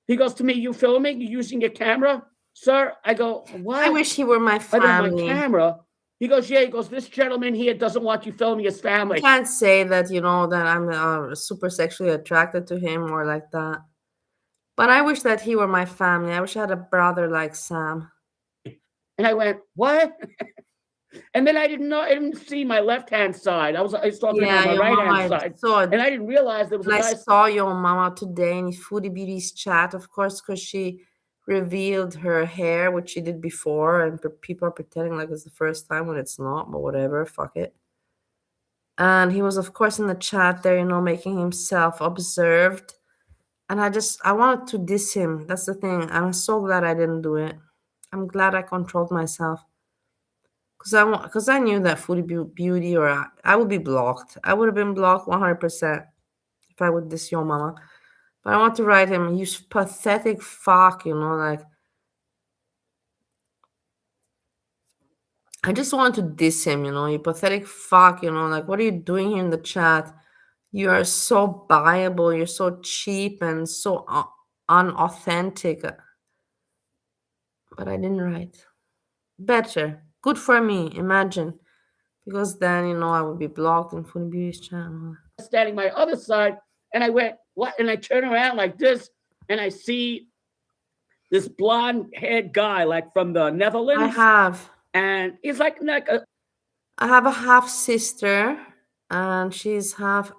He goes to me, you filming? You using your camera? Sir, I go, what? I wish he were my family. I go, my camera? He goes, yeah. He goes, this gentleman here doesn't want you filming his family. I can't say that, that I'm super sexually attracted to him or like that. But I wish that he were my family. I wish I had a brother like Sam. And I went, what? And then I didn't see my left-hand side. I was talking about my right-hand side. And I didn't realize there was a guy. I saw Your Mama today in Foodie Beauty's chat, of course, because she revealed her hair, which she did before, and people are pretending like it's the first time when it's not, but whatever, fuck it. And he was, of course, in the chat there, making himself observed. And I wanted to diss him. That's the thing. I'm so glad I didn't do it. I'm glad I controlled myself. Because I knew that Foodie Beauty, or I would be blocked. I would have been blocked 100% if I would diss Your Mama. But I want to write him, you pathetic fuck, like. I just want to diss him, you pathetic fuck, like, what are you doing here in the chat? You are so buyable, you're so cheap and so unauthentic. But I didn't write. Better. Good for me, imagine. Because then, I would be blocked in Foodie Beauty's channel. Standing my other side, and I went, what? And I turn around like this, and I see this blonde-haired guy, like from the Netherlands. I have. And he's like I have a half-sister, and she's half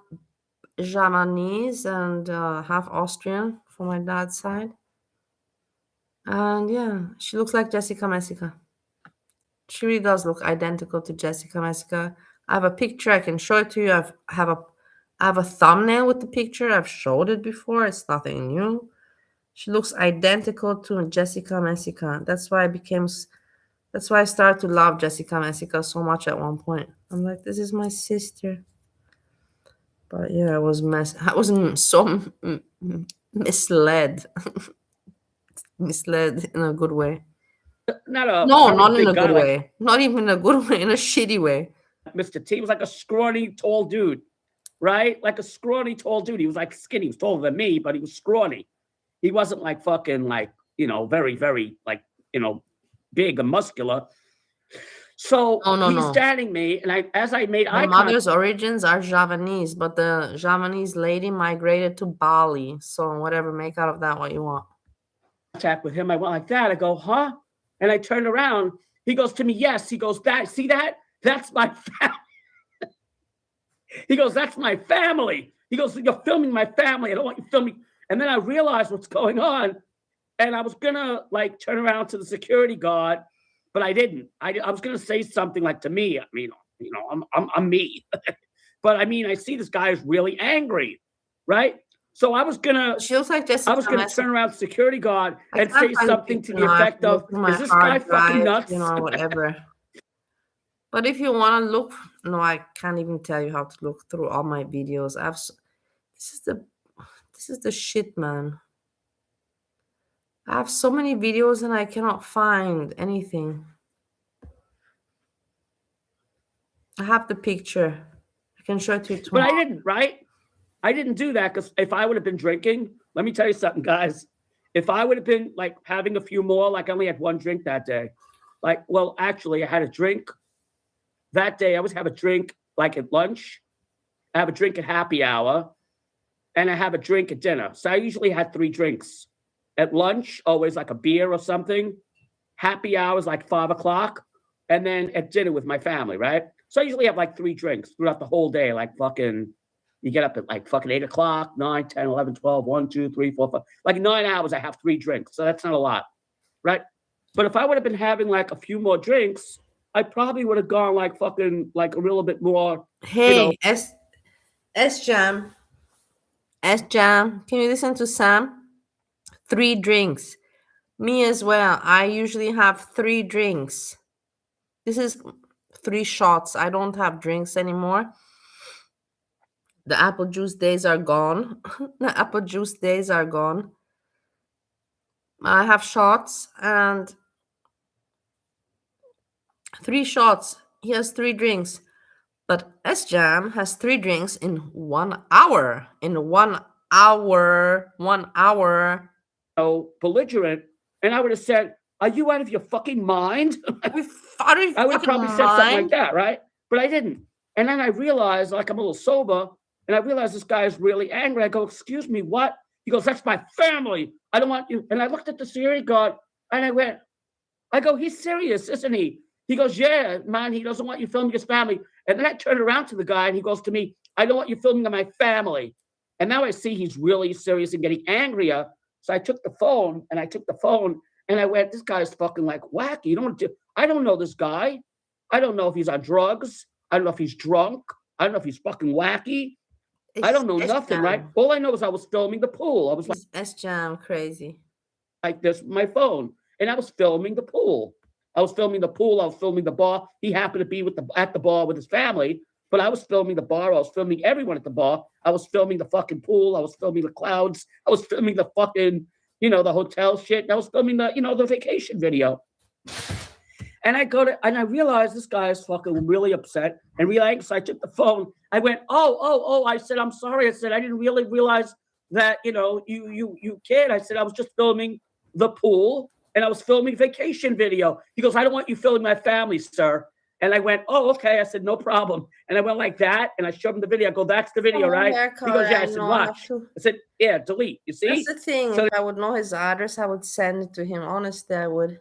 Javanese and half Austrian from my dad's side. And yeah, she looks like Jessica Messica. She really does look identical to Jessica Messica. I have a picture. I can show it to you. I have a thumbnail with the picture. I've showed it before. It's nothing new. She looks identical to Jessica Messica. That's why I started to love Jessica Messica so much at one point. I'm like, this is my sister. But yeah, I was so Misled. Misled in a good way. Not a No, very not in big a guy good like way. Not even in a good way, in a shitty way. Mr. T. He was like a scrawny, tall dude, right? Like a scrawny, tall dude. He was like skinny. He was taller than me, but he was scrawny. He wasn't like fucking like, very, very like, big and muscular. So No, he's no. standing me, and as I made My eye mother's origins are Javanese, but the Javanese lady migrated to Bali. So whatever, make out of that what you want. contact with him, I went like that. I go, huh? And I turned around. He goes to me, yes. He goes, see that? That's my family. He goes, that's my family. He goes, you're filming my family. I don't want you filming. And then I realized what's going on. And I was gonna like turn around to the security guard, but I didn't. I was gonna say something like to me. I mean, I'm me. But I mean, I see this guy is really angry, right? So I was gonna She looks like Jessica. I was gonna turn around to the security guard I and can't say find something to the I have effect to of, look through my is this hard guy fucking drive, nuts? or whatever. But if you want to look, no, I can't even tell you how to look through all my videos. This is the shit, man. I have so many videos and I cannot find anything. I have the picture. I can show it to you But tomorrow. I didn't, right? I didn't do that because if I would have been drinking, let me tell you something, guys. If I would have been like having a few more, like I only had one drink that day. Like, well, actually, I had a drink that day. I always have a drink like at lunch. I have a drink at happy hour, and I have a drink at dinner. So I usually had 3 drinks. At lunch, always like a beer or something. Happy hours like 5 o'clock, and then at dinner with my family, right? So I usually have like 3 drinks throughout the whole day, like fucking. You get up at like fucking 8 o'clock, 9, 10, 11, 12, 1, 2, 3, 4, 5. Like 9 hours, I have 3 drinks. So that's not a lot, right? But if I would have been having like a few more drinks, I probably would have gone like fucking like a little bit more. Hey, S Jam. S Jam. Can you listen to Sam? 3 drinks. Me as well. I usually have 3 drinks. This is 3 shots. I don't have drinks anymore. The apple juice days are gone. The apple juice days are gone. I have shots and 3 shots. He has 3 drinks. But S Jam has 3 drinks in 1 hour. In 1 hour. 1 hour. Belligerent, and I would have said, "Are you out of your fucking mind?" I would have probably said something like that, right? But I didn't. And then I realized, like, I'm a little sober, and I realized this guy is really angry. I go, "Excuse me, what?" He goes, "That's my family. I don't want you." And I looked at the security guard, and I go, "He's serious, isn't he?" He goes, "Yeah, man, he doesn't want you filming his family." And then I turned around to the guy, and he goes to me, "I don't want you filming my family." And now I see he's really serious and getting angrier. So I took the phone and I went, this guy's fucking like wacky. I don't know this guy. I don't know if he's on drugs. I don't know if he's drunk. I don't know if he's fucking wacky. I don't know nothing, right? All I know is I was filming the pool. I was like, S Jam crazy. Like this with my phone. And I was filming the pool. I was filming the pool. I was filming the bar. He happened to be at the bar with his family. But I was filming the bar. I was filming everyone at the bar. I was filming the fucking pool. I was filming the clouds. I was filming the fucking, the hotel shit. And I was filming the vacation video. And I realized this guy is fucking really upset and really angry. So I took the phone. I went, oh. I said, I'm sorry. I said, I didn't really realize that, you cared. I said, I was just filming the pool and I was filming vacation video. He goes, I don't want you filming my family, sir. And I went, oh, okay. I said, no problem. And I went like that, and I showed him the video. I go, that's the video, right? He goes, yeah. I said, watch. I said, yeah, delete. You see? That's the thing. So if I would know his address, I would send it to him. Honestly, I would.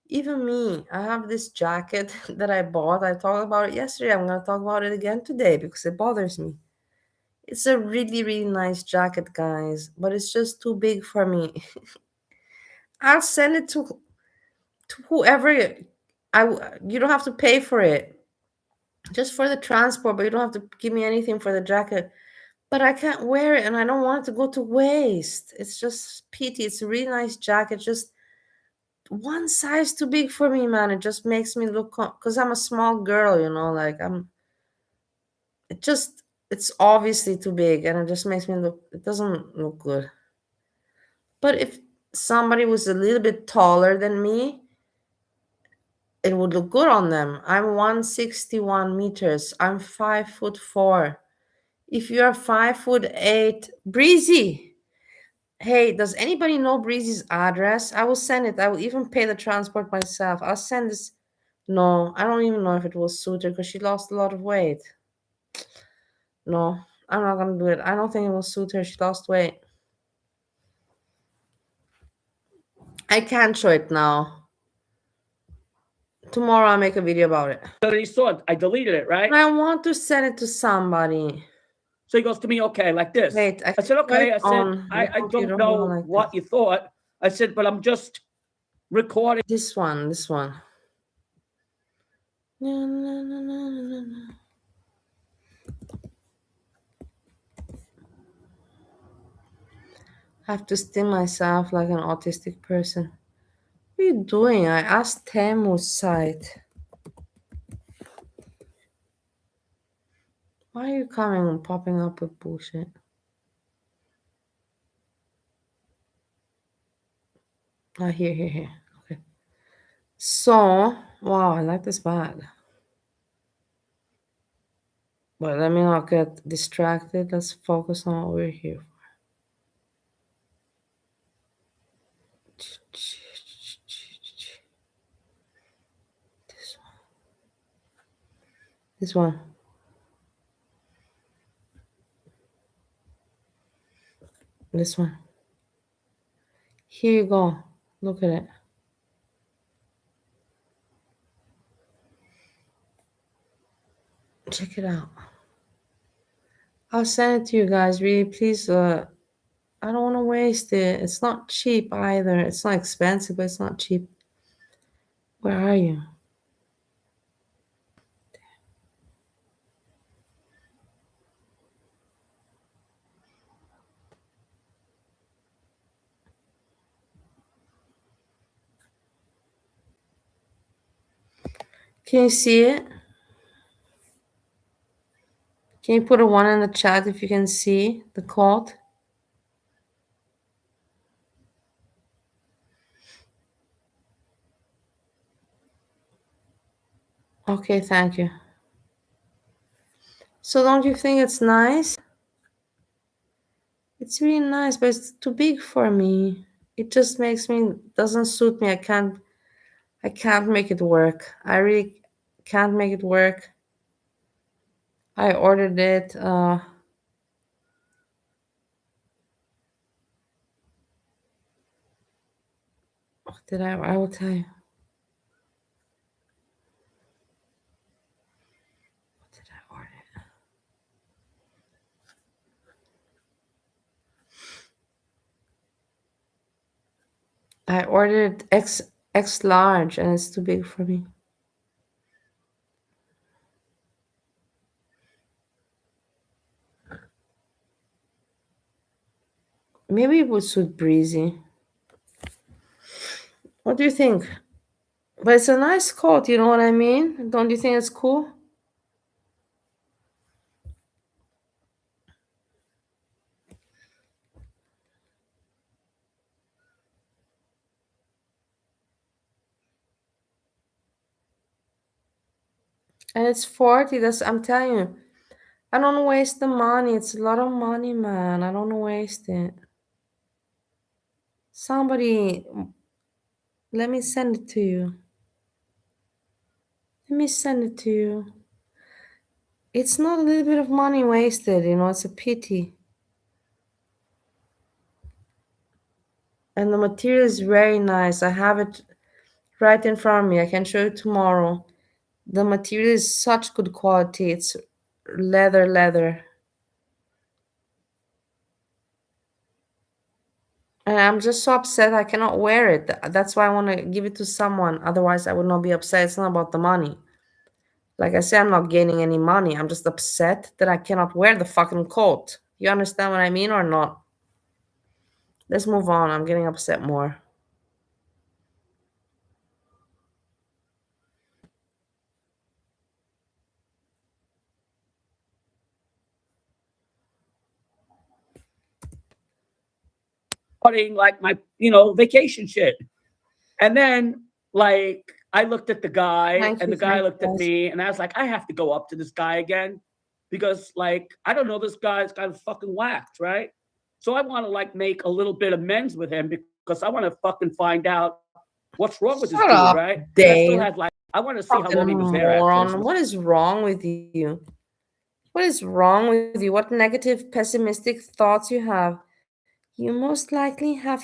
Even me, I have this jacket that I bought. I talked about it yesterday. I'm going to talk about it again today because it bothers me. It's a really, really nice jacket, guys, but it's just too big for me. I'll send it to whoever. You don't have to pay for it, just for the transport, but you don't have to give me anything for the jacket. But I can't wear it, and I don't want it to go to waste. It's just pity. It's a really nice jacket, just one size too big for me, man. It just makes me look, because I'm a small girl, like it just it's obviously too big, and it just makes me look, it doesn't look good. But if somebody was a little bit taller than me, it would look good on them. I'm 161 meters. I'm 5'4". If you're 5'8", Breezy. Hey, does anybody know Breezy's address? I will send it. I will even pay the transport myself. I'll send this. No, I don't even know if it will suit her because she lost a lot of weight. No, I'm not gonna do it. I don't think it will suit her. She lost weight. I can't show it now. Tomorrow I'll make a video about it. So he saw it. I deleted it, right? I want to send it to somebody. So he goes to me, okay, like this. Wait, I said, okay. I said, on the I computer, don't hold on, know like what you thought. I said, but I'm just recording. this one. No, no, no, no, no, no. I have to still myself like an autistic person. What are you doing? I asked Temu's site. Why are you coming and popping up with bullshit? Ah, here. Okay. So, wow, I like this bag. But let me not get distracted. Let's focus on what we're here for. This one. This one. Here you go. Look at it. Check it out. I'll send it to you guys. Really, please. I don't want to waste it. It's not cheap either. It's not expensive, but it's not cheap. Where are you? Can you see it? Can you put a 1 in the chat if you can see the code? Okay, thank you. So don't you think it's nice? It's really nice, but it's too big for me. It just makes me, doesn't suit me. I can't make it work. I really can't make it work. I ordered it. I will tell you. What did I order? I ordered X large and it's too big for me. Maybe it would suit Breezy. What do you think? But it's a nice coat, you know what I mean? Don't you think it's cool? And it's 40. I'm telling you. I don't waste the money. It's a lot of money, man. I don't waste it. Somebody, let me send it to you. It's not a little bit of money wasted, it's a pity. And the material is very nice. I have it right in front of me. I can show you tomorrow. The material is such good quality. It's leather. And I'm just so upset I cannot wear it. That's why I want to give it to someone. Otherwise, I would not be upset. It's not about the money. Like I said, I'm not gaining any money. I'm just upset that I cannot wear the fucking coat. You understand what I mean or not? Let's move on. I'm getting upset more. putting like my, vacation shit. And then like I looked at the guy Thank and you, the guy thank looked you, at guys. me and I was like, I have to go up to this guy again because like I don't know, this guy's kind of fucking whacked, right? So I want to like make a little bit of amends with him because I want to fucking find out what's wrong with this Shut dude, up, right? And I still Dave. had like I want to see how Fucking long he was there after. moron. What is wrong with you? What is wrong with you? What negative, pessimistic thoughts you have? You most likely have.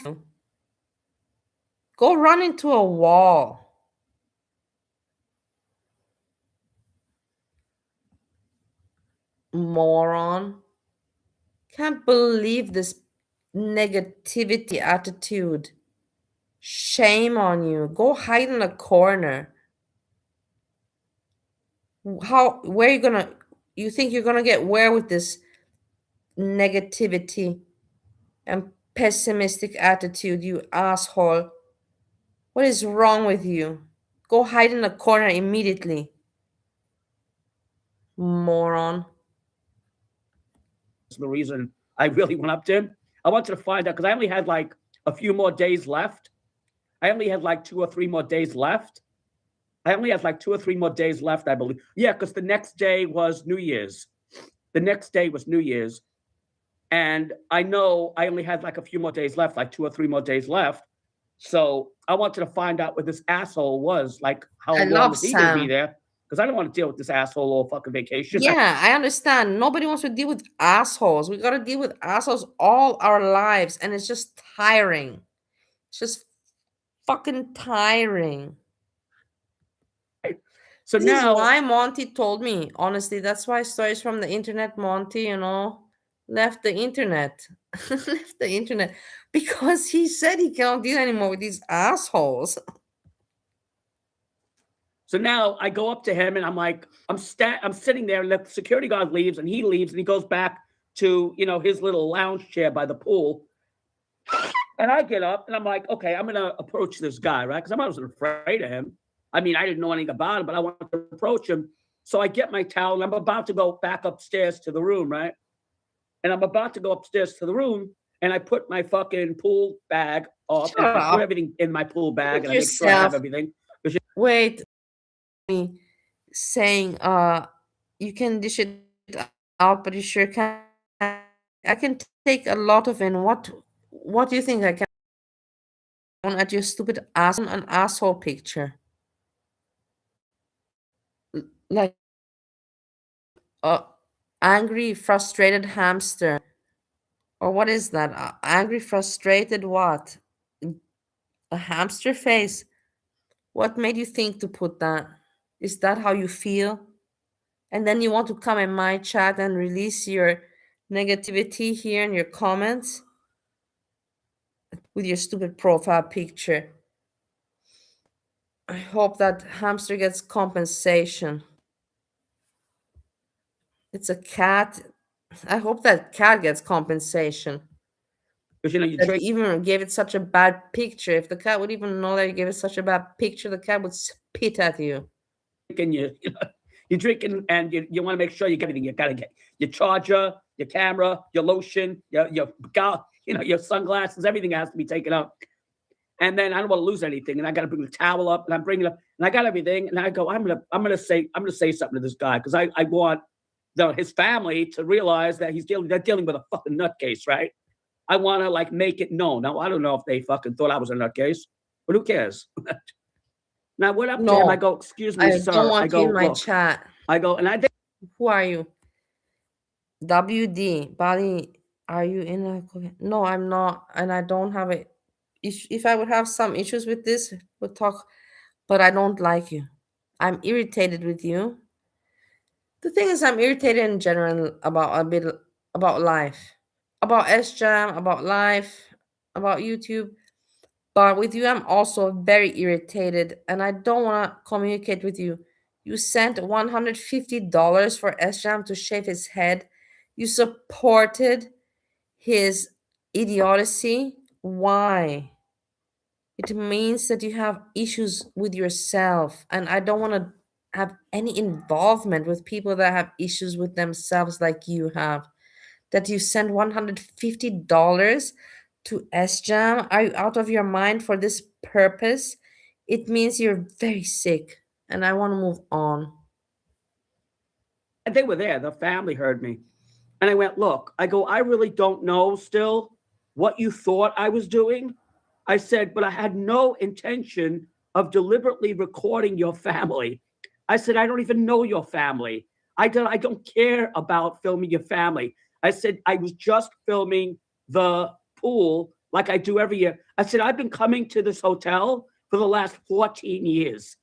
Go run into a wall. Moron. Can't believe this negativity attitude. Shame on you. Go hide in a corner. Where you think you're gonna get where with this negativity and pessimistic attitude, you asshole? What is wrong with you? Go hide in a corner immediately. Moron. The reason I really went up to him. I wanted to find out because I only had like a few more days left. I only had like 2 or 3 more days left. I only had like 2 or 3 more days left, I believe. Yeah, because the next day was New Year's. The next day was New Year's. And I know I only had like a few more days left, like 2 or 3 more days left. So I wanted to find out what this asshole was, like how long was he going to be there? Because I don't want to deal with this asshole all fucking vacation. Yeah, I understand. Nobody wants to deal with assholes. We got to deal with assholes all our lives, and it's just tiring. It's just fucking tiring. So This is now, why Monty told me, honestly, that's why stories from the internet, Monty, left the internet. Left the internet because he said he cannot deal anymore with these assholes. So now I go up to him and I'm like, I'm sitting there and the security guard leaves and he leaves and he goes back to, his little lounge chair by the pool. And I get up and I'm like, okay, I'm going to approach this guy, right? Because I wasn't afraid of him. I mean, I didn't know anything about him, but I wanted to approach him. So I get my towel and I'm about to go back upstairs to the room, right? And I'm about to go upstairs to the room and I put my fucking pool bag up and I put everything in my pool bag and I make sure I have everything. Wait, me saying you can dish it out, but you sure can. I can take a lot of in. What do you think I can at your stupid ass an asshole picture? Like angry, frustrated hamster. Or what is that? Angry, frustrated what? A hamster face? What made you think to put that? Is that how you feel? And then you want to come in my chat and release your negativity here in your comments with your stupid profile picture. I hope that hamster gets compensation. It's a cat. I hope that cat gets compensation. Because you That even gave it such a bad picture. If the cat would even know that you gave it such a bad picture, the cat would spit at you. You're drinking and you want to make sure you get everything. You got to get your charger, your camera, your lotion, your sunglasses, everything has to be taken up. And then I don't want to lose anything. And I got to bring the towel up and I'm bringing it up and I got everything. And I go, I'm going to say something to this guy. Cause I want his family to realize that they're dealing with a fucking nutcase, right? I want to like make it known. Now, I don't know if they fucking thought I was a nutcase, but who cares? Now, I went up to him. I go, excuse me, sir. Don't want I go, you in my look. chat. I go, and I think. Who are you? WD. Bali, are you in a... No, I'm not. And I don't have it. If I would have some issues with this, we'll talk. But I don't like you. I'm irritated with you. The thing is, I'm irritated in general about life, about SJam, about life, about YouTube. But with you, I'm also very irritated, and I don't want to communicate with you. You sent $150 for SJam to shave his head. You supported his idiocy. Why? It means that you have issues with yourself, and I don't want to have any involvement with people that have issues with themselves like you have. That you send $150 To S Jam? Are you out of your mind for this purpose? It means you're very sick, and I want to move on. And they were there. The family heard me. And I went, look, I go, I really don't know still what you thought I was doing. I said, but I had no intention of deliberately recording your family. I said, I don't even know your family. I don't care about filming your family. I said, I was just filming the pool like I do every year. I said, I've been coming to this hotel for the last 14 years.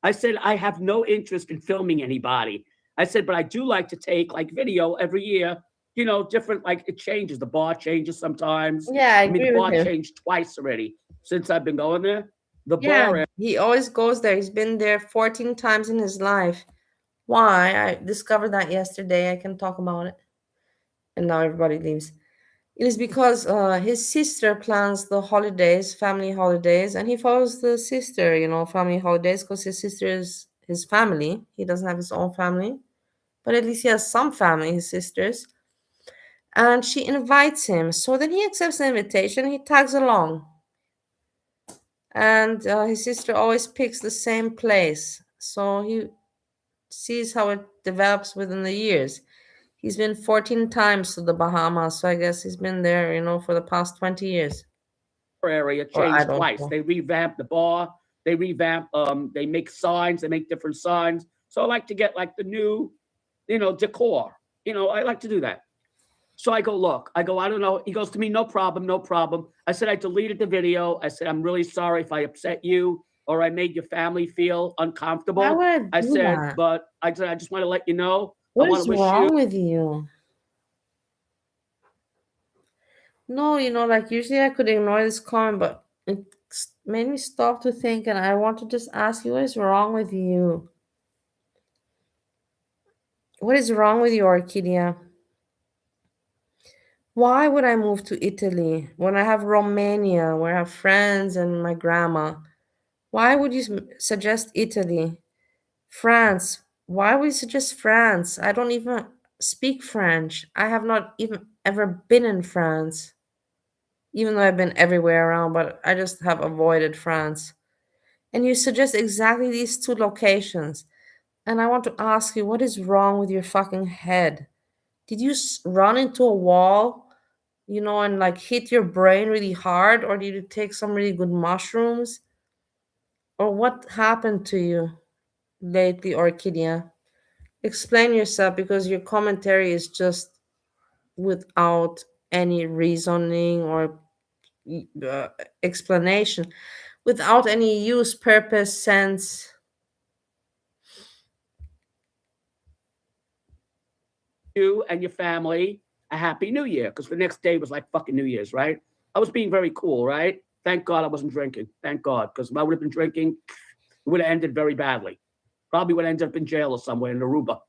I said, I have no interest in filming anybody. I said, but I do like to take like video every year, different, like it changes. The bar changes sometimes. Yeah, I I mean, the agree with bar you. changed twice already since I've been going there. The Yeah, bar, he always goes there. He's been there 14 times in his life. Why? I discovered that yesterday. I can talk about it. And now everybody leaves. It is because his sister plans the holidays, family holidays, and he follows the sister, family holidays because his sister is his family. He doesn't have his own family, but at least he has some family, his sisters. And she invites him. So then he accepts the invitation, he tags along. And his sister always picks the same place. So he sees how it develops within the years. He's been 14 times to the Bahamas, so I guess he's been there, for the past 20 years. area Or I changed don't twice. know. They revamped the bar. They make signs. They make different signs. So I like to get like the new, decor. I like to do that. So I go, look, I don't know. He goes to me, no problem, no problem. I said, I deleted the video. I said, I'm really sorry if I upset you or I made your family feel Why uncomfortable. would I I do said, that? but I said, I just want to let you know. I What want is to wish you. wrong with you? No, like usually I could ignore this comment, but it made me stop to think, and I want to just ask you, what is wrong with you? What is wrong with you, Orchidia? Why would I move to Italy when I have Romania, where I have friends and my grandma? Why would you suggest Italy? France. Why would you suggest France? I don't even speak French. I have not even ever been in France, even though I've been everywhere around, but I just have avoided France. And you suggest exactly these two locations. And I want to ask you, what is wrong with your fucking head? Did you run into a wall, and like hit your brain really hard? Or did you take some really good mushrooms? Or what happened to you lately, Orchidia? Explain yourself because your commentary is just without any reasoning or uh, explanation, without any use, purpose, sense. You and your family a happy new year because the next day was like fucking New Year's, right? I was being very cool, right? Thank God I wasn't drinking. Thank God, because if I would have been drinking, it would have ended very badly. Probably would have ended up in jail or somewhere in Aruba.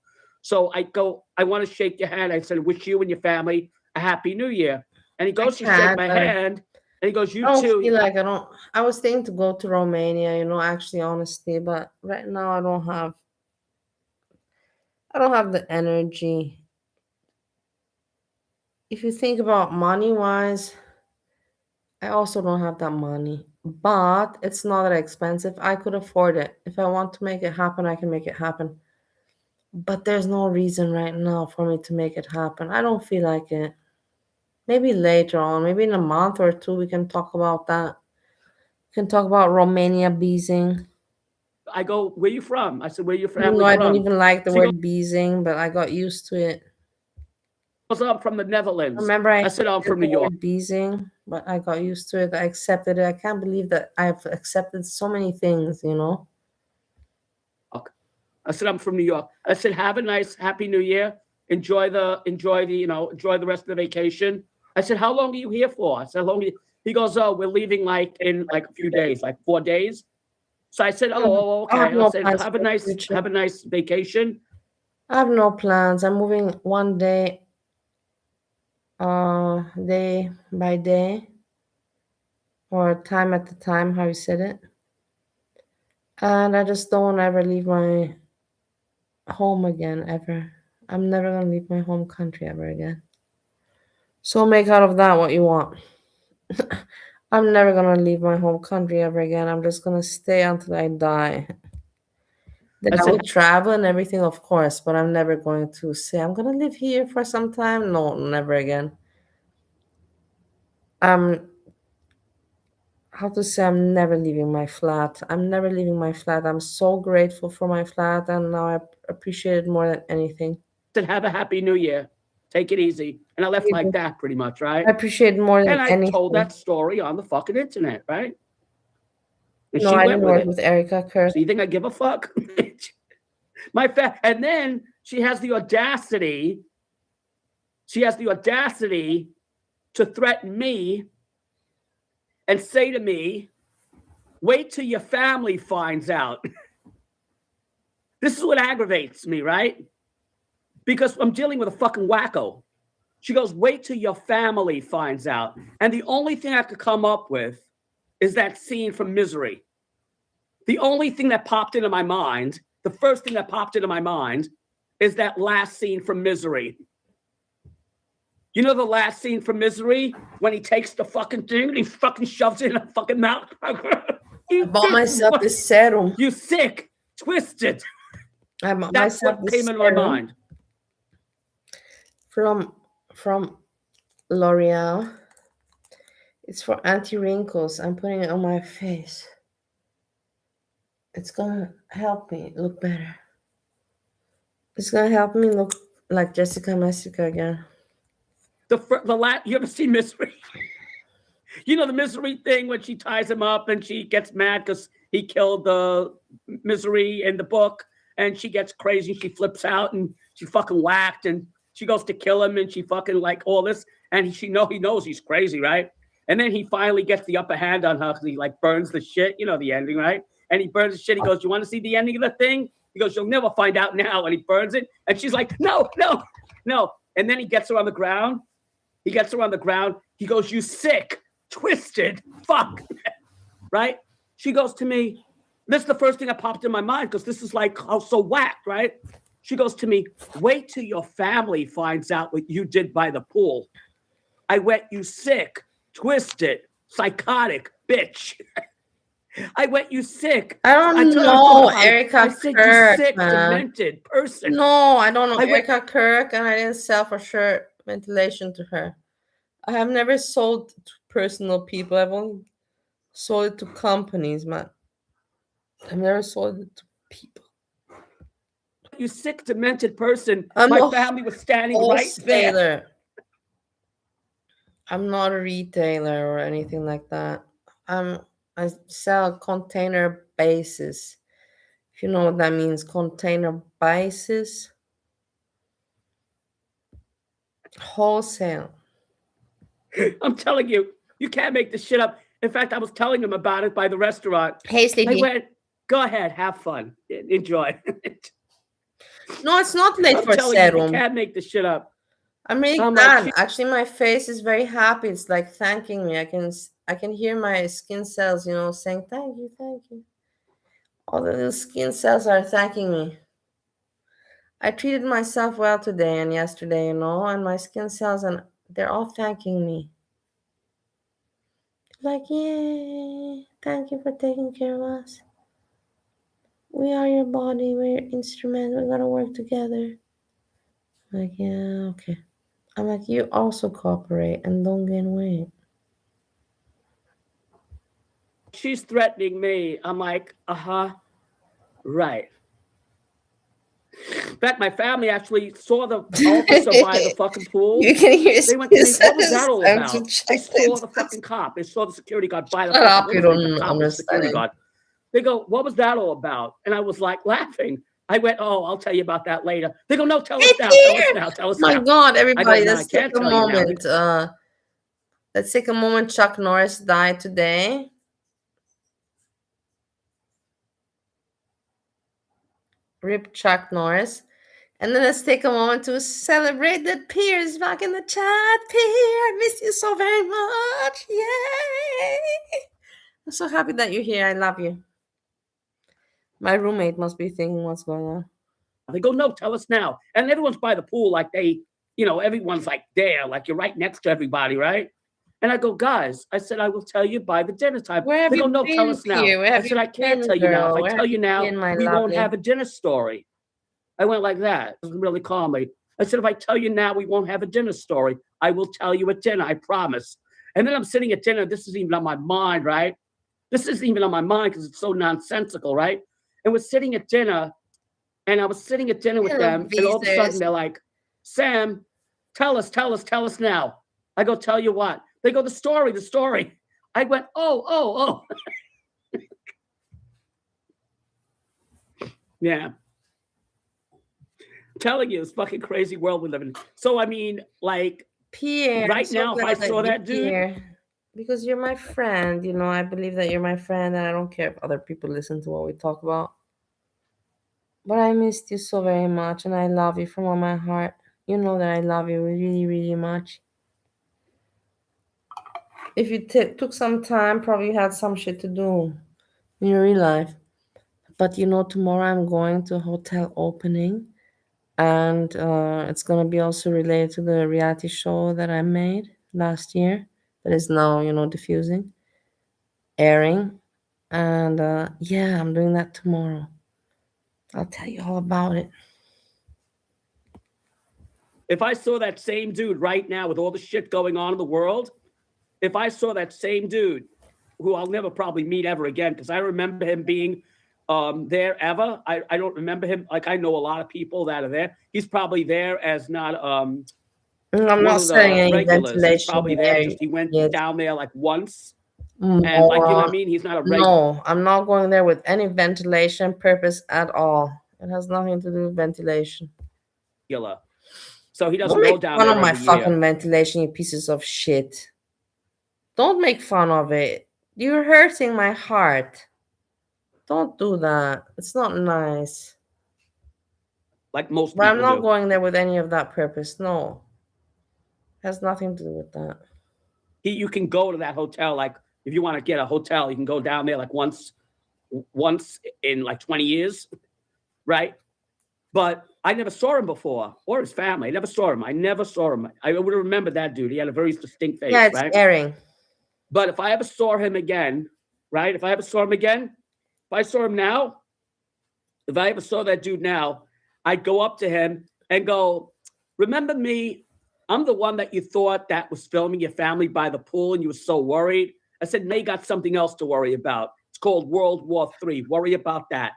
So I go, I want to shake your hand. I said, wish you and your family a happy new year. And he I goes to shake can't, my but hand, and he goes, I you don't too. feel like I don't. I was thinking to go to Romania, actually, honestly, but right now I don't have. I don't have the energy. If you think about money wise, I also don't have that money. But it's not that expensive. I could afford it. If I want to make it happen, I can make it happen. But there's no reason right now for me to make it happen. I don't feel like it. Maybe later on, maybe in a month or two, we can talk about that. We can talk about Romania beezing. I go, where you from? I said, where your Even though family I don't from? even like the So he word beezing, but I got used to it. goes, I'm from the Netherlands. Remember, I I said, I'm hated from the New York. word beezing, but I got used to it. I accepted it. I can't believe that I've accepted so many things. I said, I'm from New York. I said, have a nice, happy new year. Enjoy the rest of the vacation. I said, how long are you here for? I said, how long are you? He goes, oh, we're leaving like in like a few days, like 4 days. So I said, oh, I have okay. I no said, plans for the future. have a nice vacation. I have no plans. I'm moving one day, day by day, or time at the time, how you said it. And I just don't want to ever leave my home again, ever. I'm never going to leave my home country ever again. So make out of that what you want. I'm never gonna leave my home country ever again. I'm just gonna stay until I die. Then I will travel and everything, of course, but I'm never going to say I'm gonna live here for some time. No, never again. How to say, I'm never leaving my flat. I'm never leaving my flat. I'm so grateful for my flat, and now I appreciate it more than anything. Said, have a happy new year. Take it easy. And I left like that pretty much, right? I appreciate it more than And I anything. told that story on the fucking internet, right? And No, she I went didn't with work it. with Erica Kirk. So you think I give a fuck? And then she has the audacity. She has the audacity to threaten me and say to me, wait till your family finds out. This is what aggravates me, right? Because I'm dealing with a fucking wacko. She goes, wait till your family finds out. And the only thing I could come up with is that scene from Misery. The only thing that popped into my mind, the first thing that popped into my mind is that last scene from Misery. You know the last scene from Misery when he takes the fucking thing and he fucking shoves it in a fucking mouth? I bought myself this serum. You sick, twisted. I bought That's myself what this came into my serum mind. from L'Oreal. It's for anti-wrinkles. I'm putting it on my face. It's gonna help me look better. It's gonna help me look like Jessica Messica again. You ever seen Misery? You know the Misery thing when she ties him up and she gets mad because he killed the Misery in the book, and she gets crazy. She flips out and she fucking whacked, and she goes to kill him, and she fucking like all this, and he knows he's crazy, right? And then he finally gets the upper hand on her because he like burns the shit. You know the ending, right? And he burns the shit. He goes, "You want to see the ending of the thing?" He goes, "You'll never find out now." And he burns it, and she's like, "No, no, no." And then he gets her on the ground. He goes, "You sick, twisted fuck," right? She goes to me. This is the first thing that popped in my mind because this is like so whacked, right? She goes to me, "Wait till your family finds out what you did by the pool." I went, "You sick, twisted, psychotic bitch." I went, "You sick." I don't know Erica I said, Kirk, "You sick, man. demented person." No, I don't know Erica Kirk, and I didn't sell for sure ventilation to her. I have never sold to personal people. I've only sold it to companies, man. I've never sold it to people. You sick, demented person. My family was standing right there. I'm not a retailer or anything like that. I sell container basis. If you know what that means, container basis. Wholesale. I'm telling you, you can't make this shit up. In fact, I was telling them about it by the restaurant. Hey, Sleepy. They went, "Go ahead, have fun, enjoy." No, it's not late for serum. You can't make this shit up. I'm really glad. Actually, my face is very happy. It's like thanking me. I can hear my skin cells, saying thank you, thank you. All the little skin cells are thanking me. I treated myself well today and yesterday, and my skin cells, and they're all thanking me. Like, yay, thank you for taking care of us. We are your body, we're your instrument, we gotta work together. Like, yeah, okay. I'm like, you also cooperate and don't gain weight. She's threatening me. I'm like, right. In fact, my family actually saw the officer by the fucking pool. You can hear they went to me, what was that all about? They saw the fucking cop. They saw the security guard by the fucking pool. You don't understand. They go, what was that all about? And I was like laughing. I went, oh, I'll tell you about that later. They go, no, tell us now. Tell us now. My God, everybody, let's take a moment. Let's take a moment. Chuck Norris died today. Rip Chuck Norris. And then let's take a moment to celebrate that Pierre is back in the chat. Pierre, I miss you so very much. Yay! I'm so happy that you're here. I love you. My roommate must be thinking what's going on. They go, no, tell us now. And everyone's by the pool like everyone's like there, like you're right next to everybody, right? And I go, guys, I said, I will tell you by the dinner time. Where have They go, you no, tell been, us now. Pierre? Where I have said, you I can't been, tell you now. If girl? I Where tell have you you now, been, my we won't lovely? have a dinner story. I went like that, really calmly. I said, if I tell you now, we won't have a dinner story. I will tell you at dinner, I promise. And then I'm sitting at dinner. This isn't even on my mind, right? This isn't even on my mind because it's so nonsensical, right? And we're sitting at dinner, and I was sitting at dinner with Hello, them, and all of a sudden visitors. they're like, Sam, tell us now. I go, tell you what? They go, the story. I went, oh. Yeah. I'm telling you, it's fucking crazy world we live in. So, I mean, like, Pierre, I'm right so now, if I glad that saw you're that dude, here. Because you're my friend, you know, I believe that you're my friend, and I don't care if other people listen to what we talk about. But I missed you so very much, and I love you from all my heart. You know that I love you really, really much. If you took some time, probably you had some shit to do in your real life. But you know, tomorrow I'm going to a hotel opening, and it's gonna be also related to the reality show that I made last year that is now, you know, diffusing, airing, and yeah, I'm doing that tomorrow. I'll tell you all about it. if I saw that same dude right now with all the shit going on in the world, if I saw that same dude, who I'll never probably meet ever again, because I remember him being there ever. I don't remember him. Like, I know a lot of people that are there. He's probably there as not I'm one not of saying the any regulars. He's ventilation probably there, here just he went yet. down there like once. And like, you know what I Moron. mean? He's not a regular. No, I'm not going there with any ventilation purpose at all. It has nothing to do with ventilation. So he Don't doesn't go make down fun there of my every year. fucking ventilation, you pieces of shit. Don't make fun of it. You're hurting my heart. Don't do that. It's not nice. Like most But I'm people not do. going there with any of that purpose. No. It has nothing to do with that. You can go to that hotel, like if you want to get a hotel, you can go down there like once in like 20 years, right? But I never saw him before, or his family. I never saw him. I would have remembered that dude. He had a very distinct face, Yeah, it's right? airing. But if I ever saw him again, right? If I saw him now, if I ever saw that dude now, I'd go up to him and go, remember me? I'm the one that you thought that was filming your family by the pool and you were so worried. I said, May got something else to worry about. It's called World War III. Worry about that.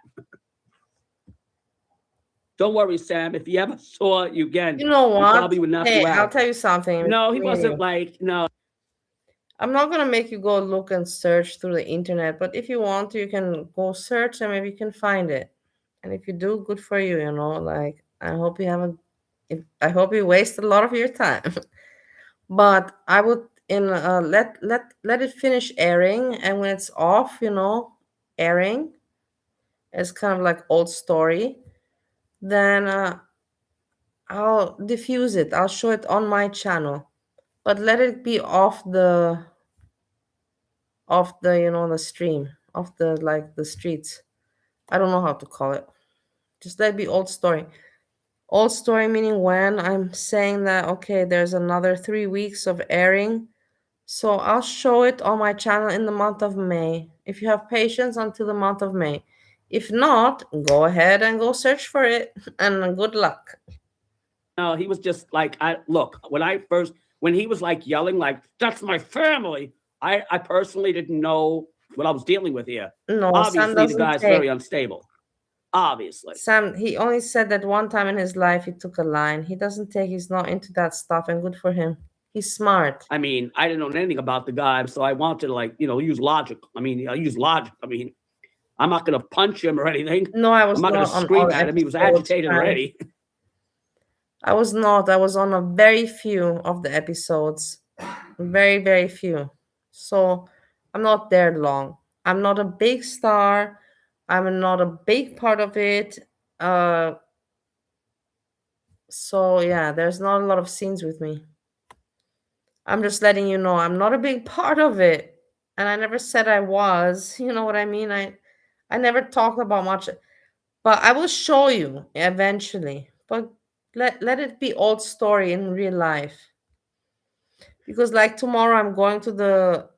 Don't worry, Sam. If he ever saw you again, You know he what? probably would knock Hey, you I'll out. tell you something. No, he between wasn't you. like, no. I'm not gonna make you go look and search through the internet, but if you want to, you can go search and maybe you can find it. And if you do, good for you, you know, like I hope you haven't I hope you waste a lot of your time. But I would let it finish airing, and when it's off, you know, airing, it's kind of like old story, then I'll diffuse it. I'll show it on my channel. But let it be off the, you know, the stream, off the, like, the streets. I don't know how to call it. Just let it be old story. Old story meaning when I'm saying that, okay, there's another 3 weeks of airing, so I'll show it on my channel in the month of May. If you have patience until the month of May. If not, go ahead and go search for it, and good luck. No, he was just like, when he was like yelling, like, that's my family. I personally didn't know what I was dealing with here. No, Sam Obviously, the doesn't guy's take. very unstable. Obviously. Sam, he only said that one time in his life he took a line. He doesn't take, he's not into that stuff, and good for him. He's smart. I mean, I didn't know anything about the guy, so I wanted to, like, you know, use logic. I mean, I use logic. I mean, I'm not going to punch him or anything. No, I was I'm not going not to on scream all at him. He was episodes, agitated Sam. already. I was not. I was on a very few of the episodes. Very, very few. So I'm not there long. I'm not a big star. I'm not a big part of it. So yeah, there's not a lot of scenes with me. I'm just letting you know I'm not a big part of it. And I never said I was. You know what I mean? I never talked about much. But I will show you eventually. But let it be old story in real life. Because like tomorrow I'm going to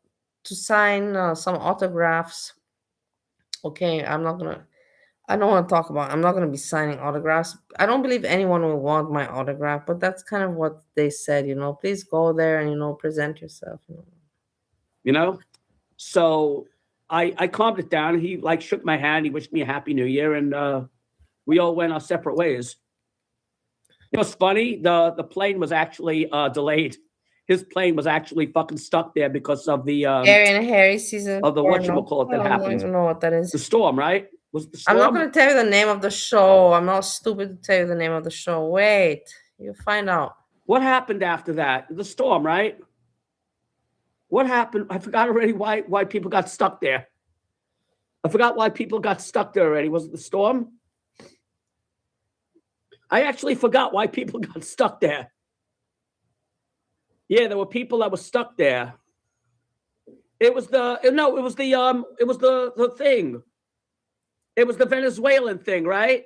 sign some autographs. Okay, I don't want to talk about. I'm not gonna be signing autographs. I don't believe anyone will want my autograph, but that's kind of what they said. Please go there and present yourself. So I calmed it down. He like shook my hand. He wished me a happy new year, and we all went our separate ways. It's funny. The plane was actually delayed. His plane was actually fucking stuck there because of the Harry and Harry season of the 4, whatchamacallit that I don't happened. even know what that is. The storm, right? Was the storm? I'm not going to tell you the name of the show. I'm not stupid to tell you the name of the show. Wait, you'll find out. What happened after that? The storm, right? What happened? I forgot already why people got stuck there. I forgot why people got stuck there already. Was it the storm? I actually forgot why people got stuck there. Yeah, there were people that were stuck there. It was the thing. It was the Venezuelan thing, right?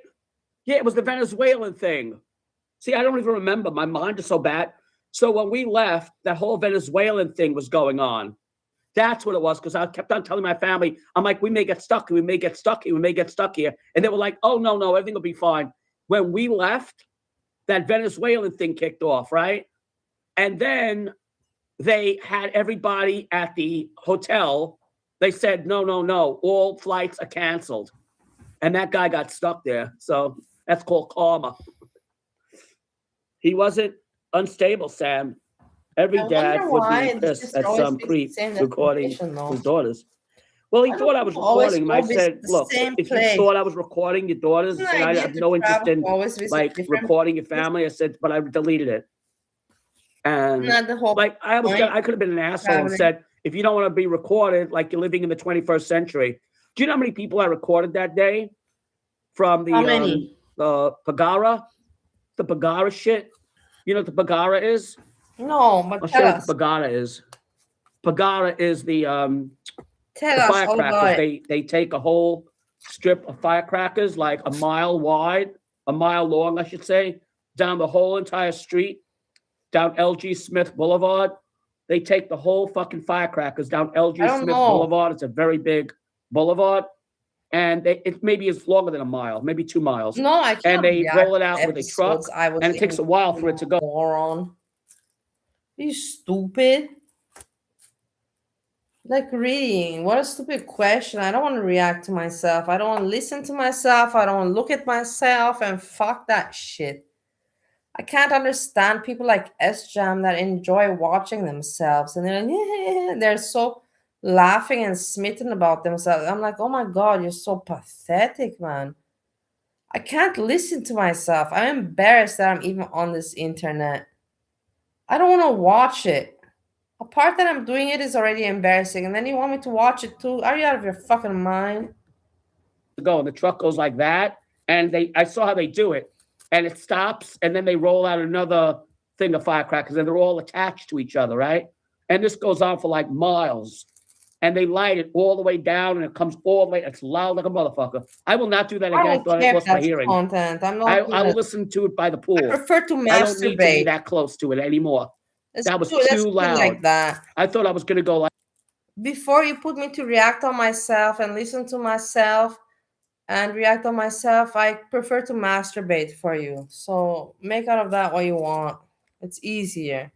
Yeah, it was the Venezuelan thing. See, I don't even remember. My mind is so bad. So when we left, that whole Venezuelan thing was going on. That's what it was, because I kept on telling my family, I'm like, we may get stuck here, we may get stuck here, we may get stuck here. And they were like, oh, no, everything will be fine. When we left, that Venezuelan thing kicked off, right? And then they had everybody at the hotel. They said, no, all flights are canceled. And that guy got stuck there. So that's called karma. He wasn't unstable, Sam. Every dad would be pissed at some creep recording his daughters. Well, he thought I was recording him. I said, look, if you thought I was recording your daughters, and I have no interest in like recording your family, I said, but I deleted it. And like I could have been an asshole and said, if you don't want to be recorded, like you're living in the 21st century. Do you know how many people I recorded that day from the Pagara? The Pagara shit. You know what the Pagara is? No, but I'll show you what the Pagara is. Pagara is the firecrackers. They take a whole strip of firecrackers, like a mile wide, a mile long, I should say, down the whole entire street, down L.G. Smith Boulevard. They take the whole fucking firecrackers down L.G. Smith Boulevard. It's a very big boulevard. And it maybe is longer than a mile, maybe 2 miles. No, I can't. And they roll it out with a truck, and it takes a while for it to go. Moron. Are you stupid? Like, really, what a stupid question. I don't want to react to myself. I don't want to listen to myself. I don't want to look at myself, and fuck that shit. I can't understand people like S-Jam that enjoy watching themselves, and they're like, yeah, they're so laughing and smitten about themselves. I'm like, oh my God, you're so pathetic, man. I can't listen to myself. I'm embarrassed that I'm even on this internet. I don't want to watch it. A part that I'm doing it is already embarrassing, and then you want me to watch it too? Are you out of your fucking mind? Go, and the truck goes like that, and I saw how they do it, and it stops, and then they roll out another thing of firecrackers, and they're all attached to each other, right? And this goes on for like miles, and they light it all the way down, and it comes all the way. It's loud like a motherfucker. I will not do that again. I don't care if that's hearing. Content. I will listen to it by the pool. I prefer to masturbate. I don't need to be that close to it anymore. That was too loud. Like that. I thought I was going to go like. Before you put me to react on myself and listen to myself and react on myself, I prefer to masturbate for you. So make out of that what you want. It's easier.